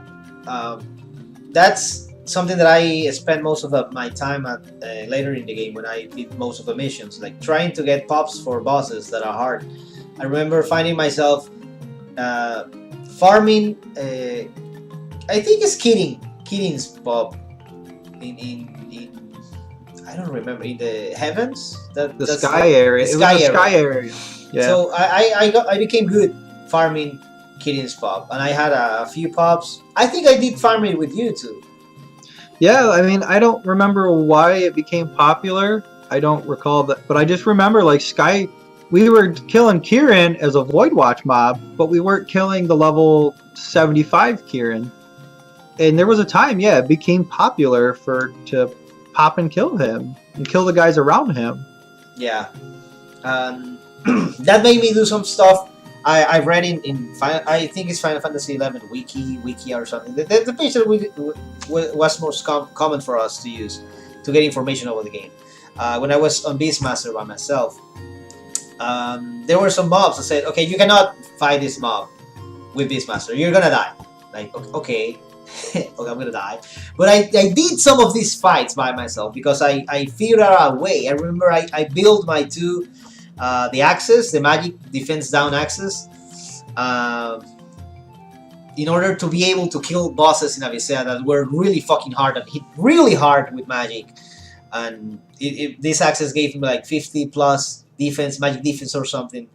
that's something that I spent most of my time at later in the game when I did most of the missions, like trying to get pops for bosses that are hard. I remember finding myself farming. I think it's Keating's pop in I don't remember, in the heavens. The sky area. It was the sky area. Yeah. So I became good farming Keating's pop, and I had a few pops. I think I did farming with you too. Yeah, I mean, I don't remember why it became popular. I don't recall that, but I just remember like we were killing Kieran as a Void Watch mob, but we weren't killing the level 75 Kieran. And there was a time, yeah, it became popular to pop and kill him and kill the guys around him. Yeah, that made me do some stuff. I read in I think it's Final Fantasy 11 wiki or something. The page that was most common for us to use to get information over the game. When I was on Beastmaster by myself, there were some mobs that said, "Okay, you cannot fight this mob with Beastmaster. You're gonna die." Like, okay. Okay, I'm gonna die. But I did some of these fights by myself because I figured out a way. I remember I built my two the axes, the magic defense down axes, in order to be able to kill bosses in Avicea that were really fucking hard and hit really hard with magic. And this axes gave me like 50 plus defense, magic defense or something.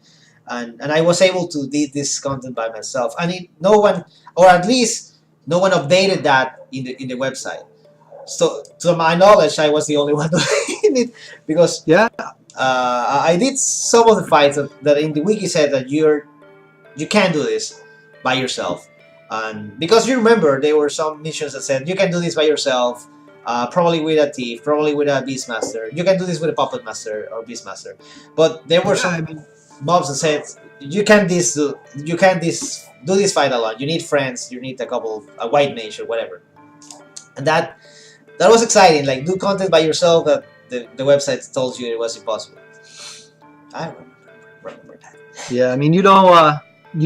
And I was able to do this content by myself. And no one, or at least no one updated that in the website. So to my knowledge, I was the only one doing it because yeah, I did some of the fights that in the wiki said that you can't do this by yourself, and because you remember there were some missions that said you can do this by yourself, probably with a thief, probably with a beastmaster. You can do this with a puppet master or beastmaster, but there were some mobs that said you can't do this fight alone. You need friends. You need a white mage or whatever, and that was exciting. Like do content by yourself that the website told you it was impossible. I remember that. Yeah, I mean you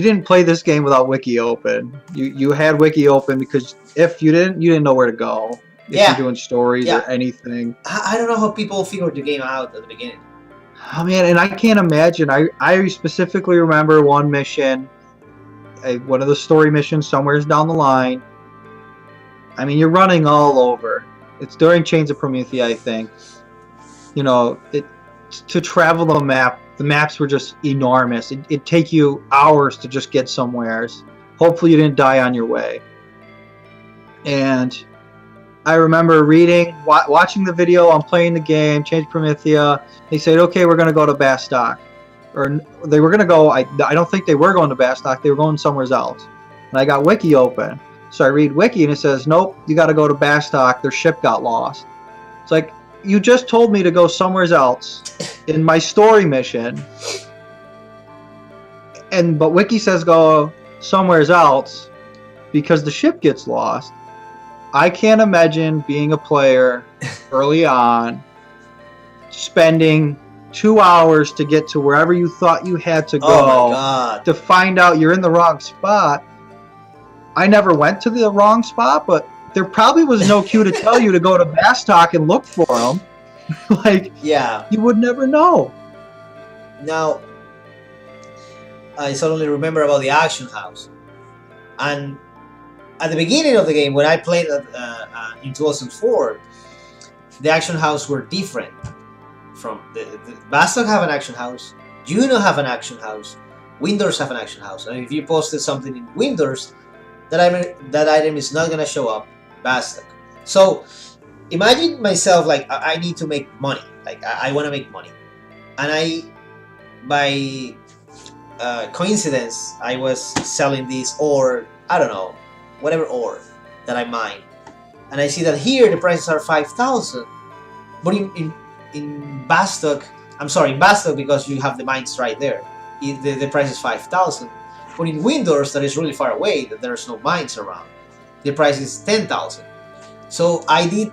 didn't play this game without wiki open. You had wiki open because if you didn't know where to go. If you're doing stories or anything. I don't know how people figured the game out at the beginning. Oh man, and I can't imagine. I specifically remember one mission. One of the story missions somewhere down the line. I mean, you're running all over. It's during Chains of Promethea, I think. You know, to travel the map, the maps were just enormous. It'd take you hours to just get somewheres. Hopefully you didn't die on your way. And I remember watching the on playing the game, Chains of Promethea. They said, okay, we're going to go to Bastok. Or they were going to go, I don't think they were going to Bastok, they were going somewhere else. And I got wiki open. So I read wiki and it says, nope, you got to go to Bastok, their ship got lost. It's like, you just told me to go somewhere else in my story mission. But wiki says go somewhere else because the ship gets lost. I can't imagine being a player early on, spending 2 hours to get to wherever you thought you had to go to find out you're in the wrong spot. I never went to the wrong spot, but there probably was no cue to tell you to go to Bastok and look for them. You would never know. Now, I suddenly remember about the Action House. And at the beginning of the game, when I played in 2004, the Action House were different. From the Bastok have an action house, Juno have an action house, Windows have an action house, and if you posted something in Windows, that item is not gonna show up Bastok. So imagine myself like I need to make money, like I want to make money, and by coincidence I was selling this ore, I don't know, whatever ore that I mine, and I see that here the prices are 5,000, but in Bastok, I'm sorry, in Bastok because you have the mines right there, the price is 5,000. But in Windows, that is really far away, that there's no mines around, the price is 10,000. So I did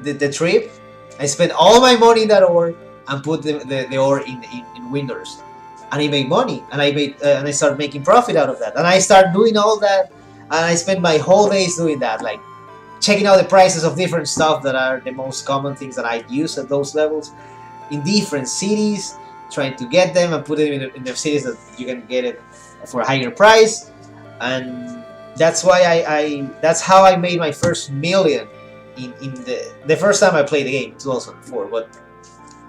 the trip. I spent all my money in that ore and put the ore in Windows, and I made money, and I started making profit out of that, and I started doing all that, and I spent my whole days doing that, like checking out the prices of different stuff that are the most common things that I use at those levels in different cities, trying to get them and put them in the cities that you can get it for a higher price. And that's why that's how I made my first million in the first time I played the game, 2004. But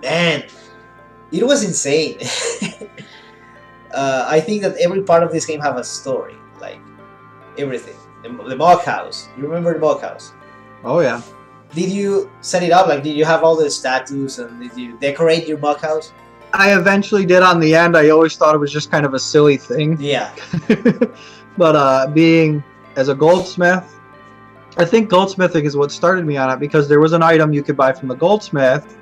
man, it was insane. I think that every part of this game have a story, like everything. The mock house. You remember the mock house? Oh yeah. Did you set it up? Like, did you have all the statues and did you decorate your mock house? I eventually did on the end. I always thought it was just kind of a silly thing. Yeah. But being as a goldsmith, I think goldsmithing is what started me on it, because there was an item you could buy from the goldsmith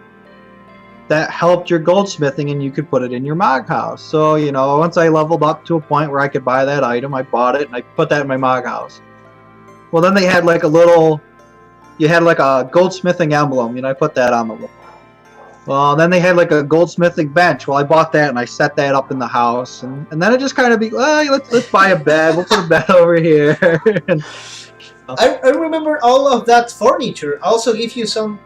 that helped your goldsmithing and you could put it in your mock house. So, you know, once I leveled up to a point where I could buy that item, I bought it and I put that in my mock house. Well, then they had like a little, you had like a goldsmithing emblem, you know, I put that on the wall. Well, then they had like a goldsmithing bench. Well, I bought that and I set that up in the house, and then it just kind of be, well, let's buy a bed. We'll put a bed over here. And, I remember all of that furniture also give you some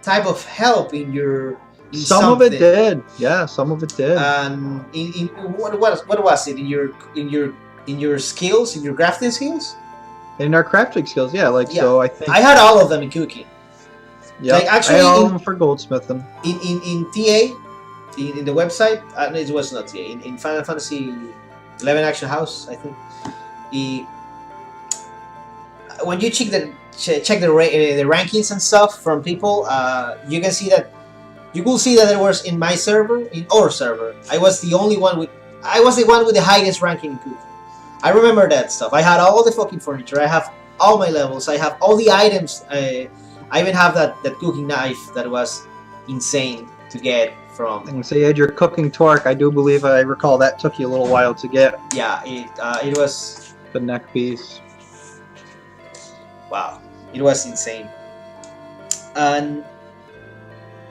type of help in your. Some of it did, yeah. Some of it did. And in what was it in your skills, in your crafting skills? In our crafting skills, yeah. Like, so I think I had all of them in cooking. Yeah, like actually, I had all of them for goldsmithing. In TA, in the website, no, it was not TA. In Final Fantasy 11 Action House, I think. When you check the rankings and stuff from people, you can see that. You will see that there was in my server, in our server, I was the one with the highest ranking in cooking. I remember that stuff. I had all the fucking furniture. I have all my levels. I have all the items. I even have that cooking knife that was insane to get from. And so you had your cooking torque. I do believe I recall that took you a little while to get. Yeah, it was the neck piece. Wow, it was insane. And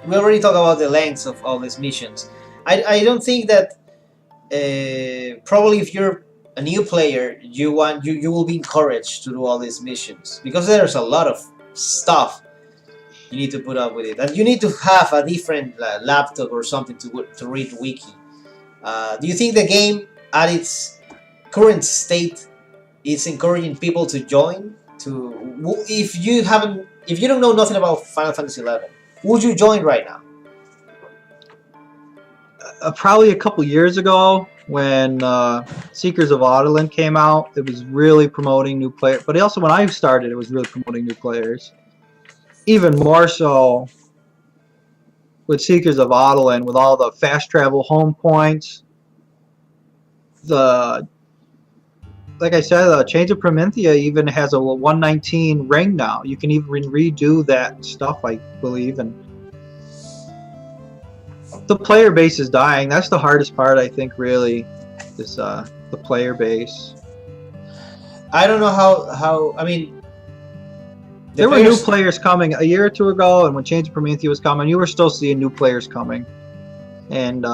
we already talked about the lengths of all these missions. I don't think that probably if you're a new player, you will be encouraged to do all these missions, because there's a lot of stuff you need to put up with it, and you need to have a different laptop or something to read wiki. Do you think the game at its current state is encouraging people to join? If you don't know nothing about Final Fantasy 11, would you join right now? Probably a couple years ago, when Seekers of Adoulin came out, it was really promoting new players. But also when I started, it was really promoting new players. Even more so with Seekers of Adoulin, with all the fast travel home points. Like I said, Chains of Prominthia even has a 119 ring now. You can even redo that stuff, I believe. And the player base is dying. That's the hardest part, I think, really, is the player base. I don't know how I mean, there were new players coming a year or two ago, and when Chains of Prominthia was coming, you were still seeing new players coming. And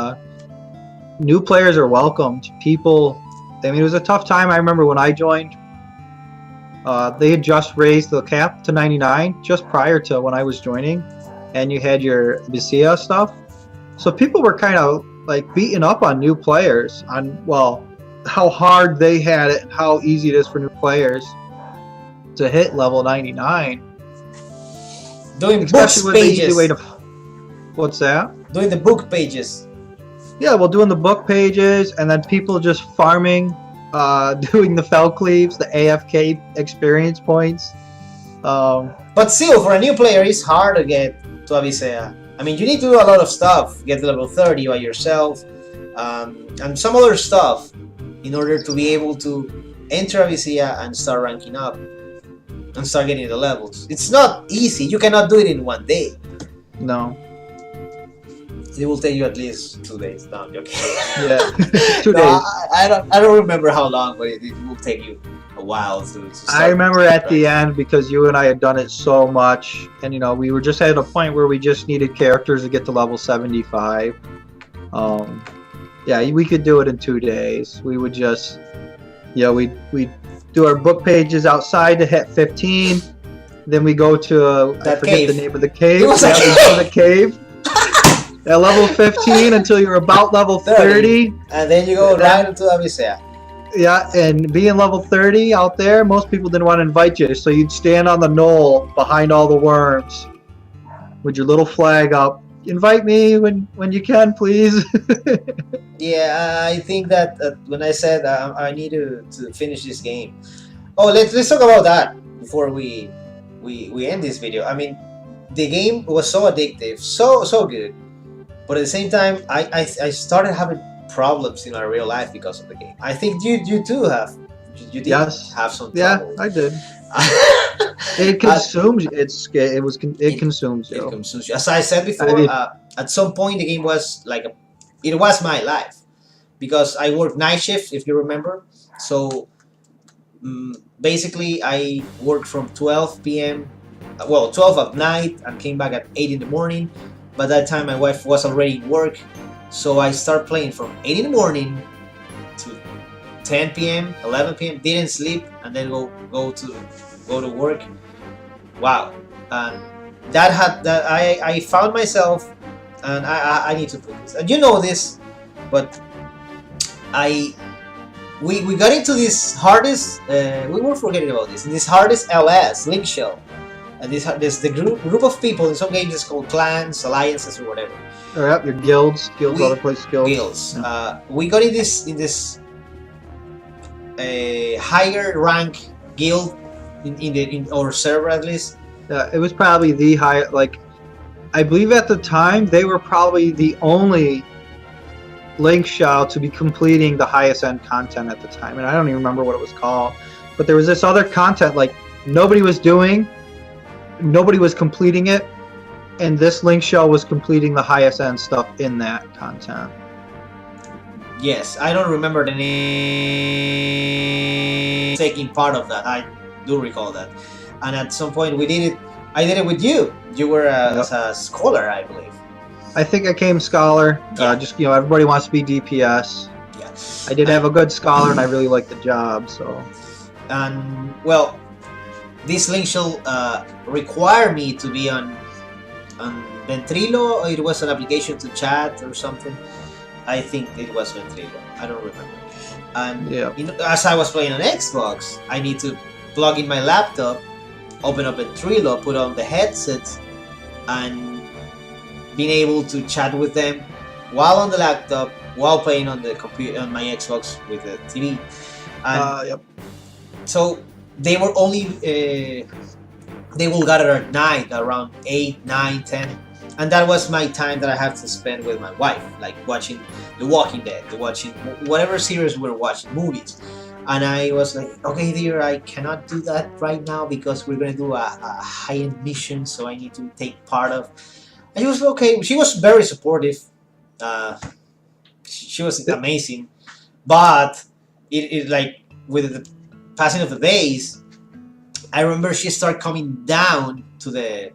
new players are welcomed. People, I mean, it was a tough time. I remember when I joined, they had just raised the cap to 99 just prior to when I was joining, and you had your Vicia stuff. So people were kind of like beating up on new players on, well, how hard they had it and how easy it is for new players to hit level 99. Doing books pages. What's that? Doing the book pages. Yeah, well, doing the book pages, and then people just farming, doing the fell cleaves, the AFK experience points. But still, for a new player, it's hard to get to Avicea. I mean, you need to do a lot of stuff, get to level 30 by yourself, and some other stuff in order to be able to enter Avicea and start ranking up and start getting the levels. It's not easy. You cannot do it in one day. No. It will take you at least 2 days. No, I'm joking. Yeah, 2 days. I don't remember how long, but it will take you a while to start. I remember at the end, because you and I had done it so much, and you know, we were just at a point where we just needed characters to get to level 75. Yeah, we could do it in 2 days. We would just, you know, we'd do our book pages outside to hit 15. Then we go to I That forget cave. the name of the cave. It was a Yeah, we go to the cave. At level 15 until you're about level 30. And then you go right into Abyssea. Yeah, and being level 30 out there, most people didn't want to invite you, so you'd stand on the knoll behind all the worms with your little flag up. Invite me when you can, please. Yeah, I think that when I said I need to finish this game. Oh, let's talk about that before we end this video. I mean, the game was so addictive, so good, but at the same time, I started having problems in my real life because of the game. I think you too have. You did Yes. have some Yeah, trouble. I did. It consumes you. It consumes It you. consumes you. As I said before, I mean- at some point the game was like it was my life because I worked night shift, if you remember. So basically, I worked from 12 p.m. Well, 12 at night and came back at 8 in the morning. By that time, my wife was already in work, so I started playing from 8 in the morning to 10 p.m., 11 p.m. Didn't sleep, and then go to work. Wow, and I found myself, and I need to put this. And you know this, but we got into this hardest. We were forgetting about this. In this hardest LS link shell, and this the group of people in some games is called clans, alliances, or whatever. All right, your guilds, other place guilds. Guilds. We got in this higher rank guild in our server at least. It was probably the high. Like, I believe at the time they were probably the only link shell to be completing the highest end content at the time, and I don't even remember what it was called. But there was this other content like nobody was completing it, and this link shell was completing the highest end stuff in that content. Yes, I don't remember the name taking part of that. I do recall that, and at some point we did it. I did it with you. You were as a scholar, I believe. I think I came scholar. Yeah. Just everybody wants to be DPS. Yeah. I did have a good scholar, and I really liked the job. So. And well, this link shall require me to be on Ventrilo. Or it was an application to chat or something. I think it was Ventrilo. I don't remember. And as I was playing on Xbox, I need to plug in my laptop, open up Ventrilo, put on the headsets, and being able to chat with them while on the laptop, while playing on the computer, on my Xbox with the TV. And so they were only they will gather at night around 8, 9, 10, and that was my time that I have to spend with my wife, like watching The Walking Dead, watching whatever series we're watching, movies. And I was like, okay, dear, I cannot do that right now because we're gonna do a high-end mission, so I need to take part of. And she was okay. She was very supportive. She was amazing, but it like with the passing of the days, I remember she started coming down to the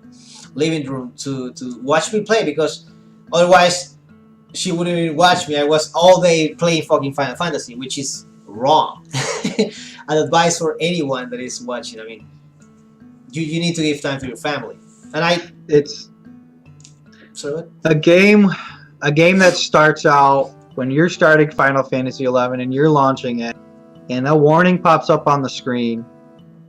living room to watch me play because otherwise she wouldn't even watch me. I was all day playing fucking Final Fantasy, which is wrong. An advice for anyone that is watching. I mean, you need to give time to your family. And it's sorry, what? a game that starts out when you're starting Final Fantasy 11 and you're launching it, and a warning pops up on the screen.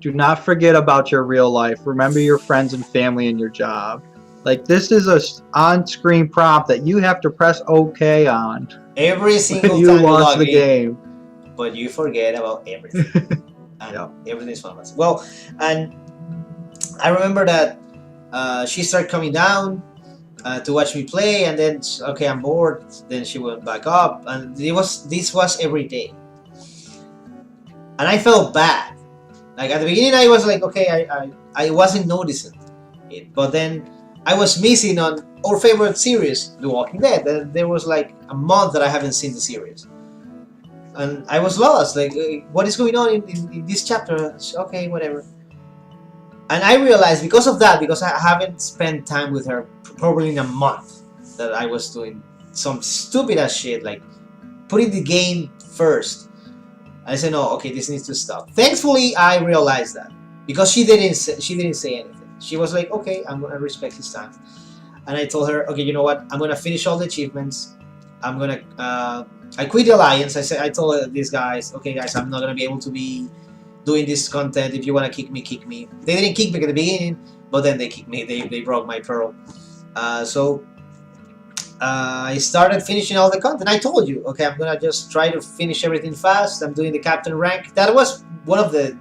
Do not forget about your real life. Remember your friends and family and your job. Like, this is a on-screen prompt that you have to press OK on Every single when you time launch the in, game. But you forget about everything. And everything's fun. Well, and I remember that she started coming down to watch me play, and then okay, I'm bored. Then she went back up, and this was every day, and I felt bad. Like at the beginning, I was like, okay, I wasn't noticing it, but then I was missing on our favorite series, The Walking Dead. There was like a month that I haven't seen the series, and I was lost. Like, what is going on in this chapter? Okay, whatever. And I realized because of that, because I haven't spent time with her probably in a month, that I was doing some stupid ass shit, like putting the game first. I said, no, okay, this needs to stop. Thankfully, I realized that. because she didn't say anything. She was like, okay, I'm gonna respect his time. And I told her, okay, you know what? I'm gonna finish all the achievements. I'm gonna I quit the alliance. I told these guys, okay, guys, I'm not gonna be able to be doing this content. If you wanna kick me, kick me. They didn't kick me at the beginning, but then they kicked me. They broke my pearl. So I started finishing all the content. I told you, okay, I'm gonna just try to finish everything fast. I'm doing the captain rank. That was one of the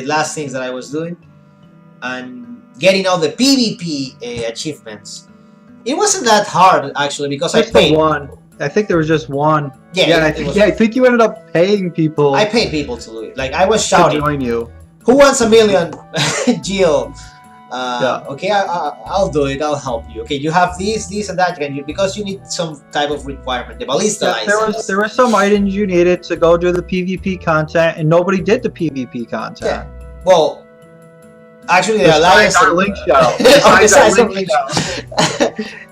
last things that I was doing, and getting all the PvP achievements. It wasn't that hard actually because just I paid one. I think there was just one. Yeah, I think you ended up paying people. I paid people to do it. Like I was to shouting, join you. "Who wants a million, Jill?" Yeah. Okay, I'll do it. I'll help you. Okay, you have this, and that. Can you, because you need some type of requirement. The ballista license. There were some items you needed to go do the PvP content, and nobody did the PvP content. Yeah. Well, actually, the alliance. Link shout.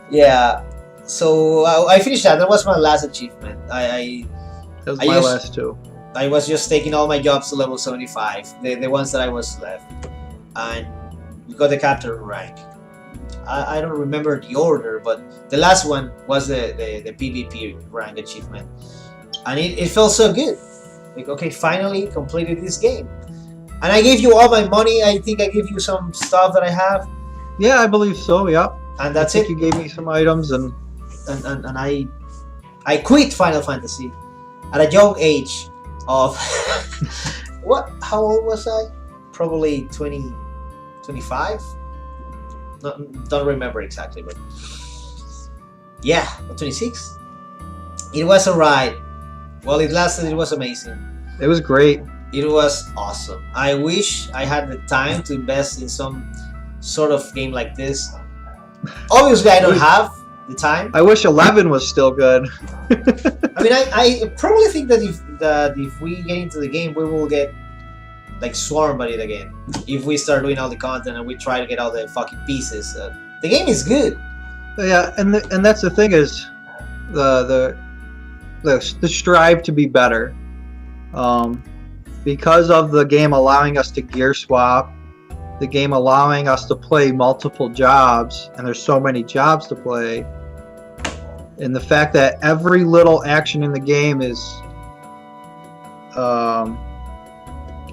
Yeah. So I finished that. That was my last achievement. That was my last two. I was just taking all my jobs to level 75, the ones that I was left, and we got the captain rank. I don't remember the order, but the last one was the PvP rank achievement, and it felt so good. Like, okay, finally completed this game, and I gave you all my money. I think I gave you some stuff that I have. Yeah, I believe so. Yeah, and that's it. You gave me some items, and I quit Final Fantasy at a young age of what? How old was I? Probably 20, 25. Don't remember exactly, but yeah, 26. It was a ride. While it lasted, it was amazing. It was great. It was awesome. I wish I had the time to invest in some sort of game like this. Obviously, I don't have the time. I wish 11 was still good. I mean, I probably think that if we get into the game, we will get like swarmed by it again. If we start doing all the content and we try to get all the fucking pieces, the game is good. Yeah, and that's the thing is, the strive to be better, because of the game allowing us to gear swap, the game allowing us to play multiple jobs, and there's so many jobs to play, and the fact that every little action in the game is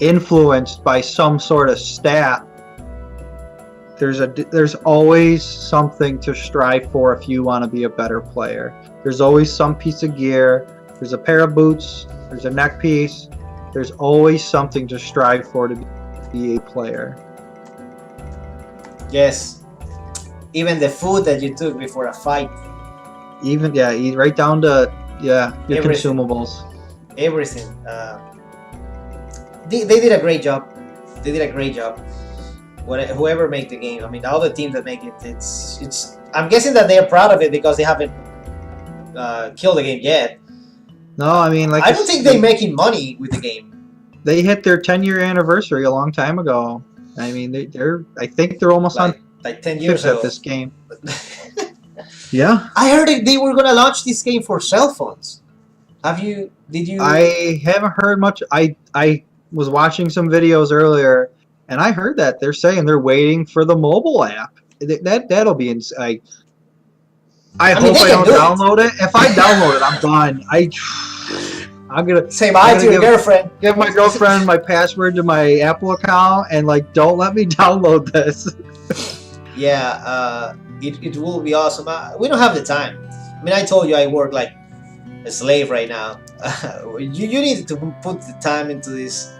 influenced by some sort of stat. There's always something to strive for if you want to be a better player. There's always some piece of gear. There's a pair of boots. There's a neck piece. There's always something to strive for to be a player. Yes. Even the food that you took before a fight. Even right down to your everything. Consumables. Everything. They did a great job. They did a great job. Whoever made the game, I mean, all the teams that make it, it's. I'm guessing that they are proud of it because they haven't killed the game yet. No, I mean, like I don't think they're making money with the game. They hit their 10-year anniversary a long time ago. I mean, I think they're almost on like 10 years ago at this game. Yeah, I heard they were gonna launch this game for cell phones. Did you? I haven't heard much. I was watching some videos earlier, and I heard that they're saying they're waiting for the mobile app. That'll be insane. I hope I don't download it. If I download it, I'm done. I'm gonna say bye to your girlfriend. Give my girlfriend my password to my Apple account, and like, don't let me download this. Yeah, it will be awesome. We don't have the time. I mean, I told you I work like a slave right now. You need to put the time into this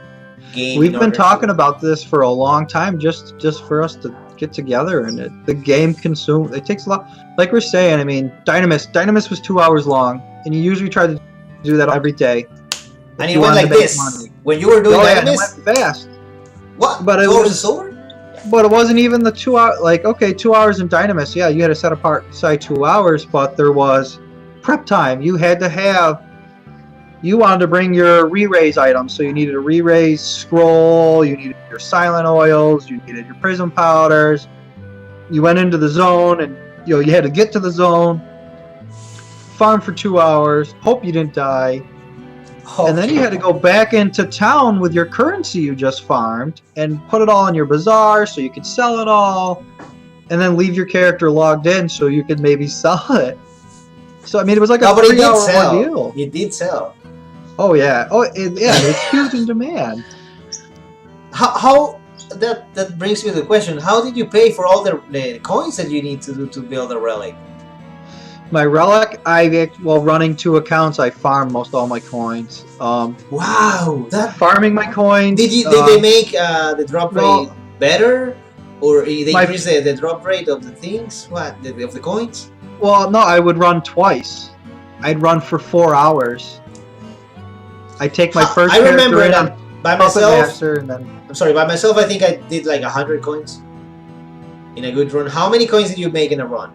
game. We've been talking about this for a long time, just for us to get together, and the game consumes. It takes a lot. Like we're saying, I mean, Dynamis was 2 hours long, and you usually try to do that every day. And it went like this. Money. When you were doing Dynamis, it went fast. What? But it was over? But it wasn't even the 2 hour. Like, okay, 2 hours in Dynamis. Yeah, you had to set aside 2 hours, but there was prep time. You had to have. You wanted to bring your re-raise items, so you needed a re-raise scroll, you needed your silent oils, you needed your prism powders. You went into the zone, and you had to get to the zone, farm for 2 hours, hope you didn't die, And then you had to go back into town with your currency you just farmed and put it all in your bazaar so you could sell it all, and then leave your character logged in so you could maybe sell it. So I mean, it was like a 3-hour ordeal. It did sell. Oh yeah, it's huge in demand. How that brings me to the question: how did you pay for all the coins that you need to build a relic? My relic, running 2 accounts, I farmed most all my coins. Wow, that farming my coins. Did they make the drop rate better, or they increase the drop rate of the things? What of the coins? Well, no, I would run twice. I'd run for 4 hours. I'd take my first. I remember in that by myself. Master and then, I'm sorry, by myself. I think I did like 100 coins in a good run. How many coins did you make in a run?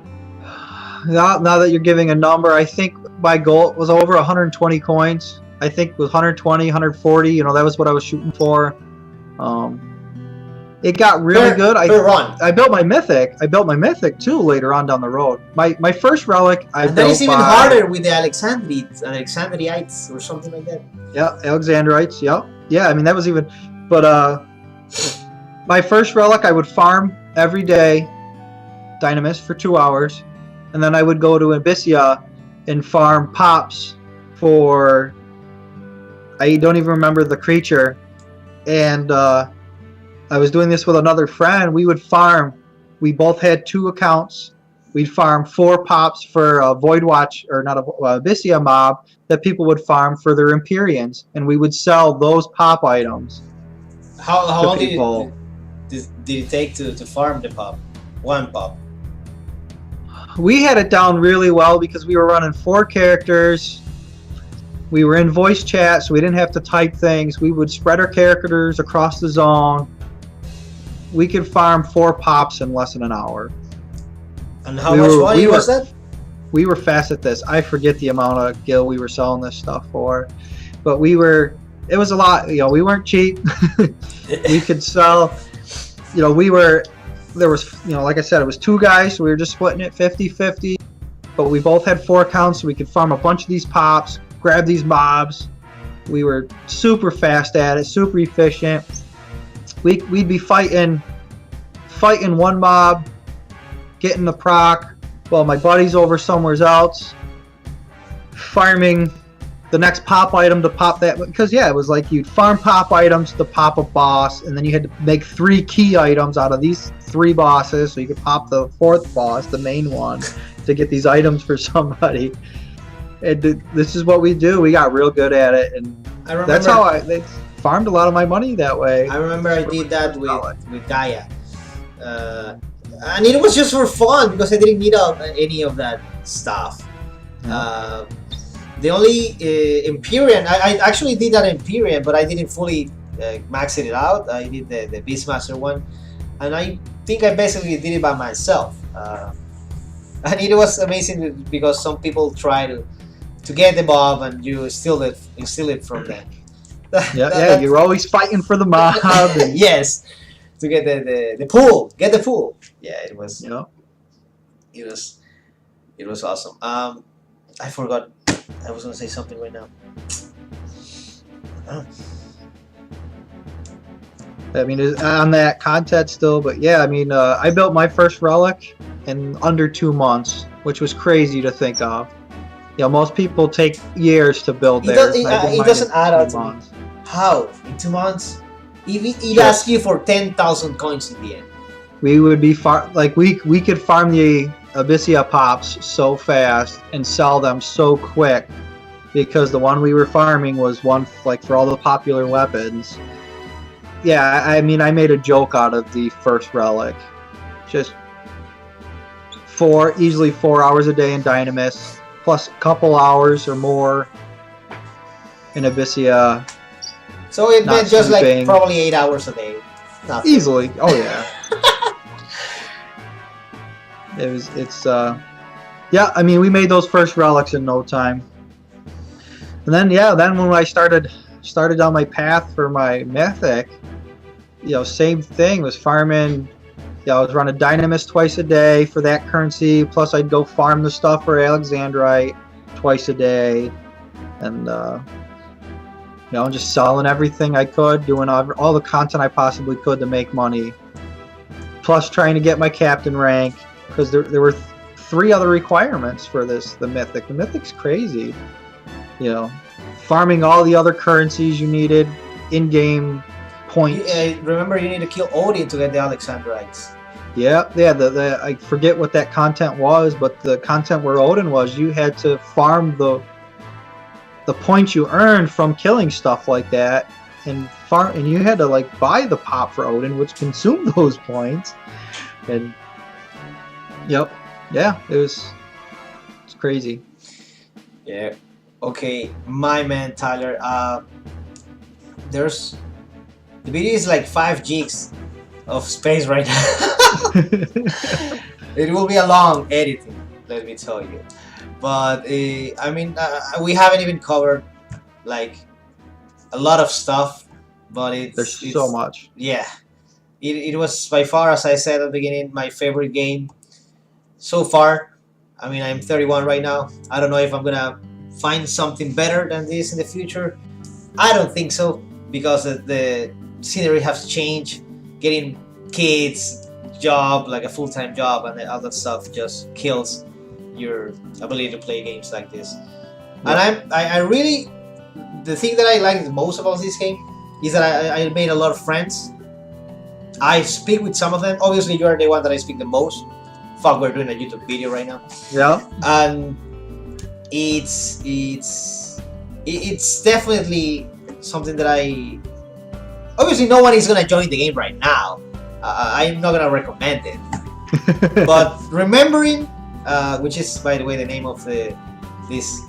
Now that you're giving a number, I think my goal was over 120 coins. I think it was 120, 140. You know, that was what I was shooting for. It got really good. I built my mythic. I built my mythic too later on down the road. My first relic I built. That is even harder with the Alexandrites or something like that. Yeah, Alexandrites. Yeah. I mean that was even. But my first relic I would farm every day, Dynamis for 2 hours. And then I would go to Abysia and farm pops for, I don't even remember the creature. And I was doing this with another friend. We would farm, we both had 2 accounts. We'd farm 4 pops for a Void Watch, or not a Abysia mob, that people would farm for their Empyreans. And we would sell those pop items. How long did it take to farm the pop? 1 pop? We had it down really well because we were running 4 characters. We were in voice chat, so we didn't have to type things. We would spread our characters across the zone. We could farm 4 pops in less than an hour. And how much money was that? We were fast at this. I forget the amount of gil we were selling this stuff for, but it was a lot. You know, we weren't cheap. We could sell. You know, there was, you know, like I said, it was 2 guys, so we were just splitting it 50-50. But we both had 4 accounts, so we could farm a bunch of these pops, grab these mobs. We were super fast at it, super efficient. We'd be fighting 1 mob, getting the proc, while my buddy's over somewhere else, farming the next pop item to pop that, because yeah, it was like you'd farm pop items to pop a boss, and then you had to make 3 key items out of these 3 bosses, so you could pop the 4th boss, the main one, to get these items for somebody. And this is what we do. We got real good at it, and that's how they farmed a lot of my money that way. I remember I did that with Gaia, and it was just for fun because I didn't need any of that stuff. The only Empyrean, I actually did that Empyrean, but I didn't fully max it out. I did the Beastmaster one, and I think I basically did it by myself. And it was amazing because some people try to get the mob, and you steal it from them. Yeah, you're always fighting for the mob. Yes, to get the pool, get the pool. Yeah, it was. You know, it was awesome. I forgot. I was gonna say something right now. I mean, on that content still, but yeah, I mean, I built my first relic in under 2 months, which was crazy to think of. You know, most people take years to build theirs. It doesn't add up to me. How? In 2 months? It asks you for 10,000 coins in the end. We would be we could farm the Abysia pops so fast and sell them so quick because the one we were farming was one like for all the popular weapons. Yeah, I mean, I made a joke out of the first relic. Just easily 4 hours a day in Dynamis, plus a couple hours or more in Abysia. So it meant just like probably 8 hours a day. Nothing. Easily. Oh yeah. Yeah, I mean, we made those first relics in no time. And then when I started on my path for my mythic, you know, same thing, was farming. You know, I was running Dynamis twice a day for that currency, plus I'd go farm the stuff for Alexandrite twice a day. And know, just selling everything I could, doing all the content I possibly could to make money, plus trying to get my captain rank, because there were 3 other requirements for this, the Mythic. The Mythic's crazy, you know, farming all the other currencies you needed, in-game points. Remember, you need to kill Odin to get the Alexandrites. Yeah, I forget what that content was, but the content where Odin was, you had to farm the points you earned from killing stuff like that, and you had to like buy the pop for Odin, which consumed those points. And yep, yeah, it's crazy. Yeah. Okay, my man Tyler. The video is like 5 gigs of space right now. It will be a long editing, let me tell you. But I mean, we haven't even covered like a lot of stuff, but there's so much. Yeah, it was by far, as I said at the beginning, my favorite game so far. I mean, I'm 31 right now. I don't know if I'm gonna find something better than this in the future. I don't think so, because the scenery has changed. Getting kids, job, like a full-time job, and all that stuff just kills your ability to play games like this. Yeah. And I really, the thing that I like the most about this game is that I made a lot of friends. I speak with some of them. Obviously, you are the one that I speak the most. Fuck, we're doing a YouTube video right now. Yeah. And it's definitely something that I... Obviously, no one is gonna join the game right now. I'm not gonna recommend it. But remembering, which is, by the way, the name of this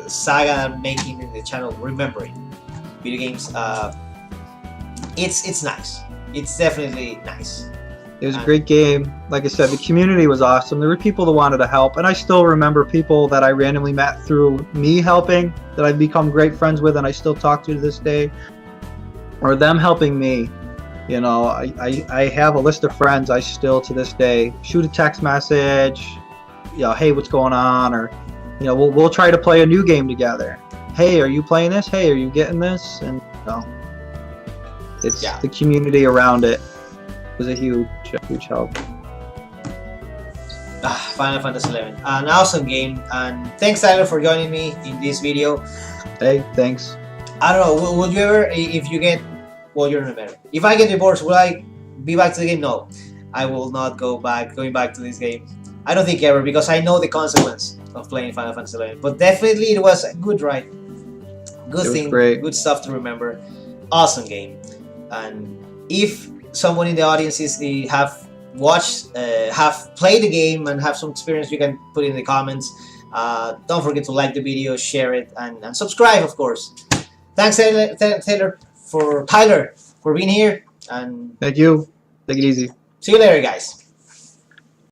saga I'm making in the channel, remembering video games. It's nice. It's definitely nice. It was a great game. Like I said, the community was awesome. There were people that wanted to help, and I still remember people that I randomly met through me helping, that I've become great friends with, and I still talk to this day, or them helping me. You know, I have a list of friends I still, to this day, shoot a text message, you know, hey, what's going on? Or, you know, we'll try to play a new game together. Hey, are you playing this? Hey, are you getting this? And, you know, it's the community around it was a huge help. Final Fantasy XI, an awesome game, and thanks Tyler for joining me in this video. Hey, thanks. I don't know, would you ever, if you get, well, you're not married, if I get divorced, will I be back to the game? No, I will not going back to this game. I don't think ever, because I know the consequence of playing Final Fantasy XI. But definitely it was a good ride, good thing, good stuff to remember. Awesome game. And if someone in the audience have watched, have played the game and have some experience, you can put in the comments. Don't forget to like the video, share it, and subscribe, of course. Thanks, Tyler, for being here. And thank you. Take it easy. See you later, guys.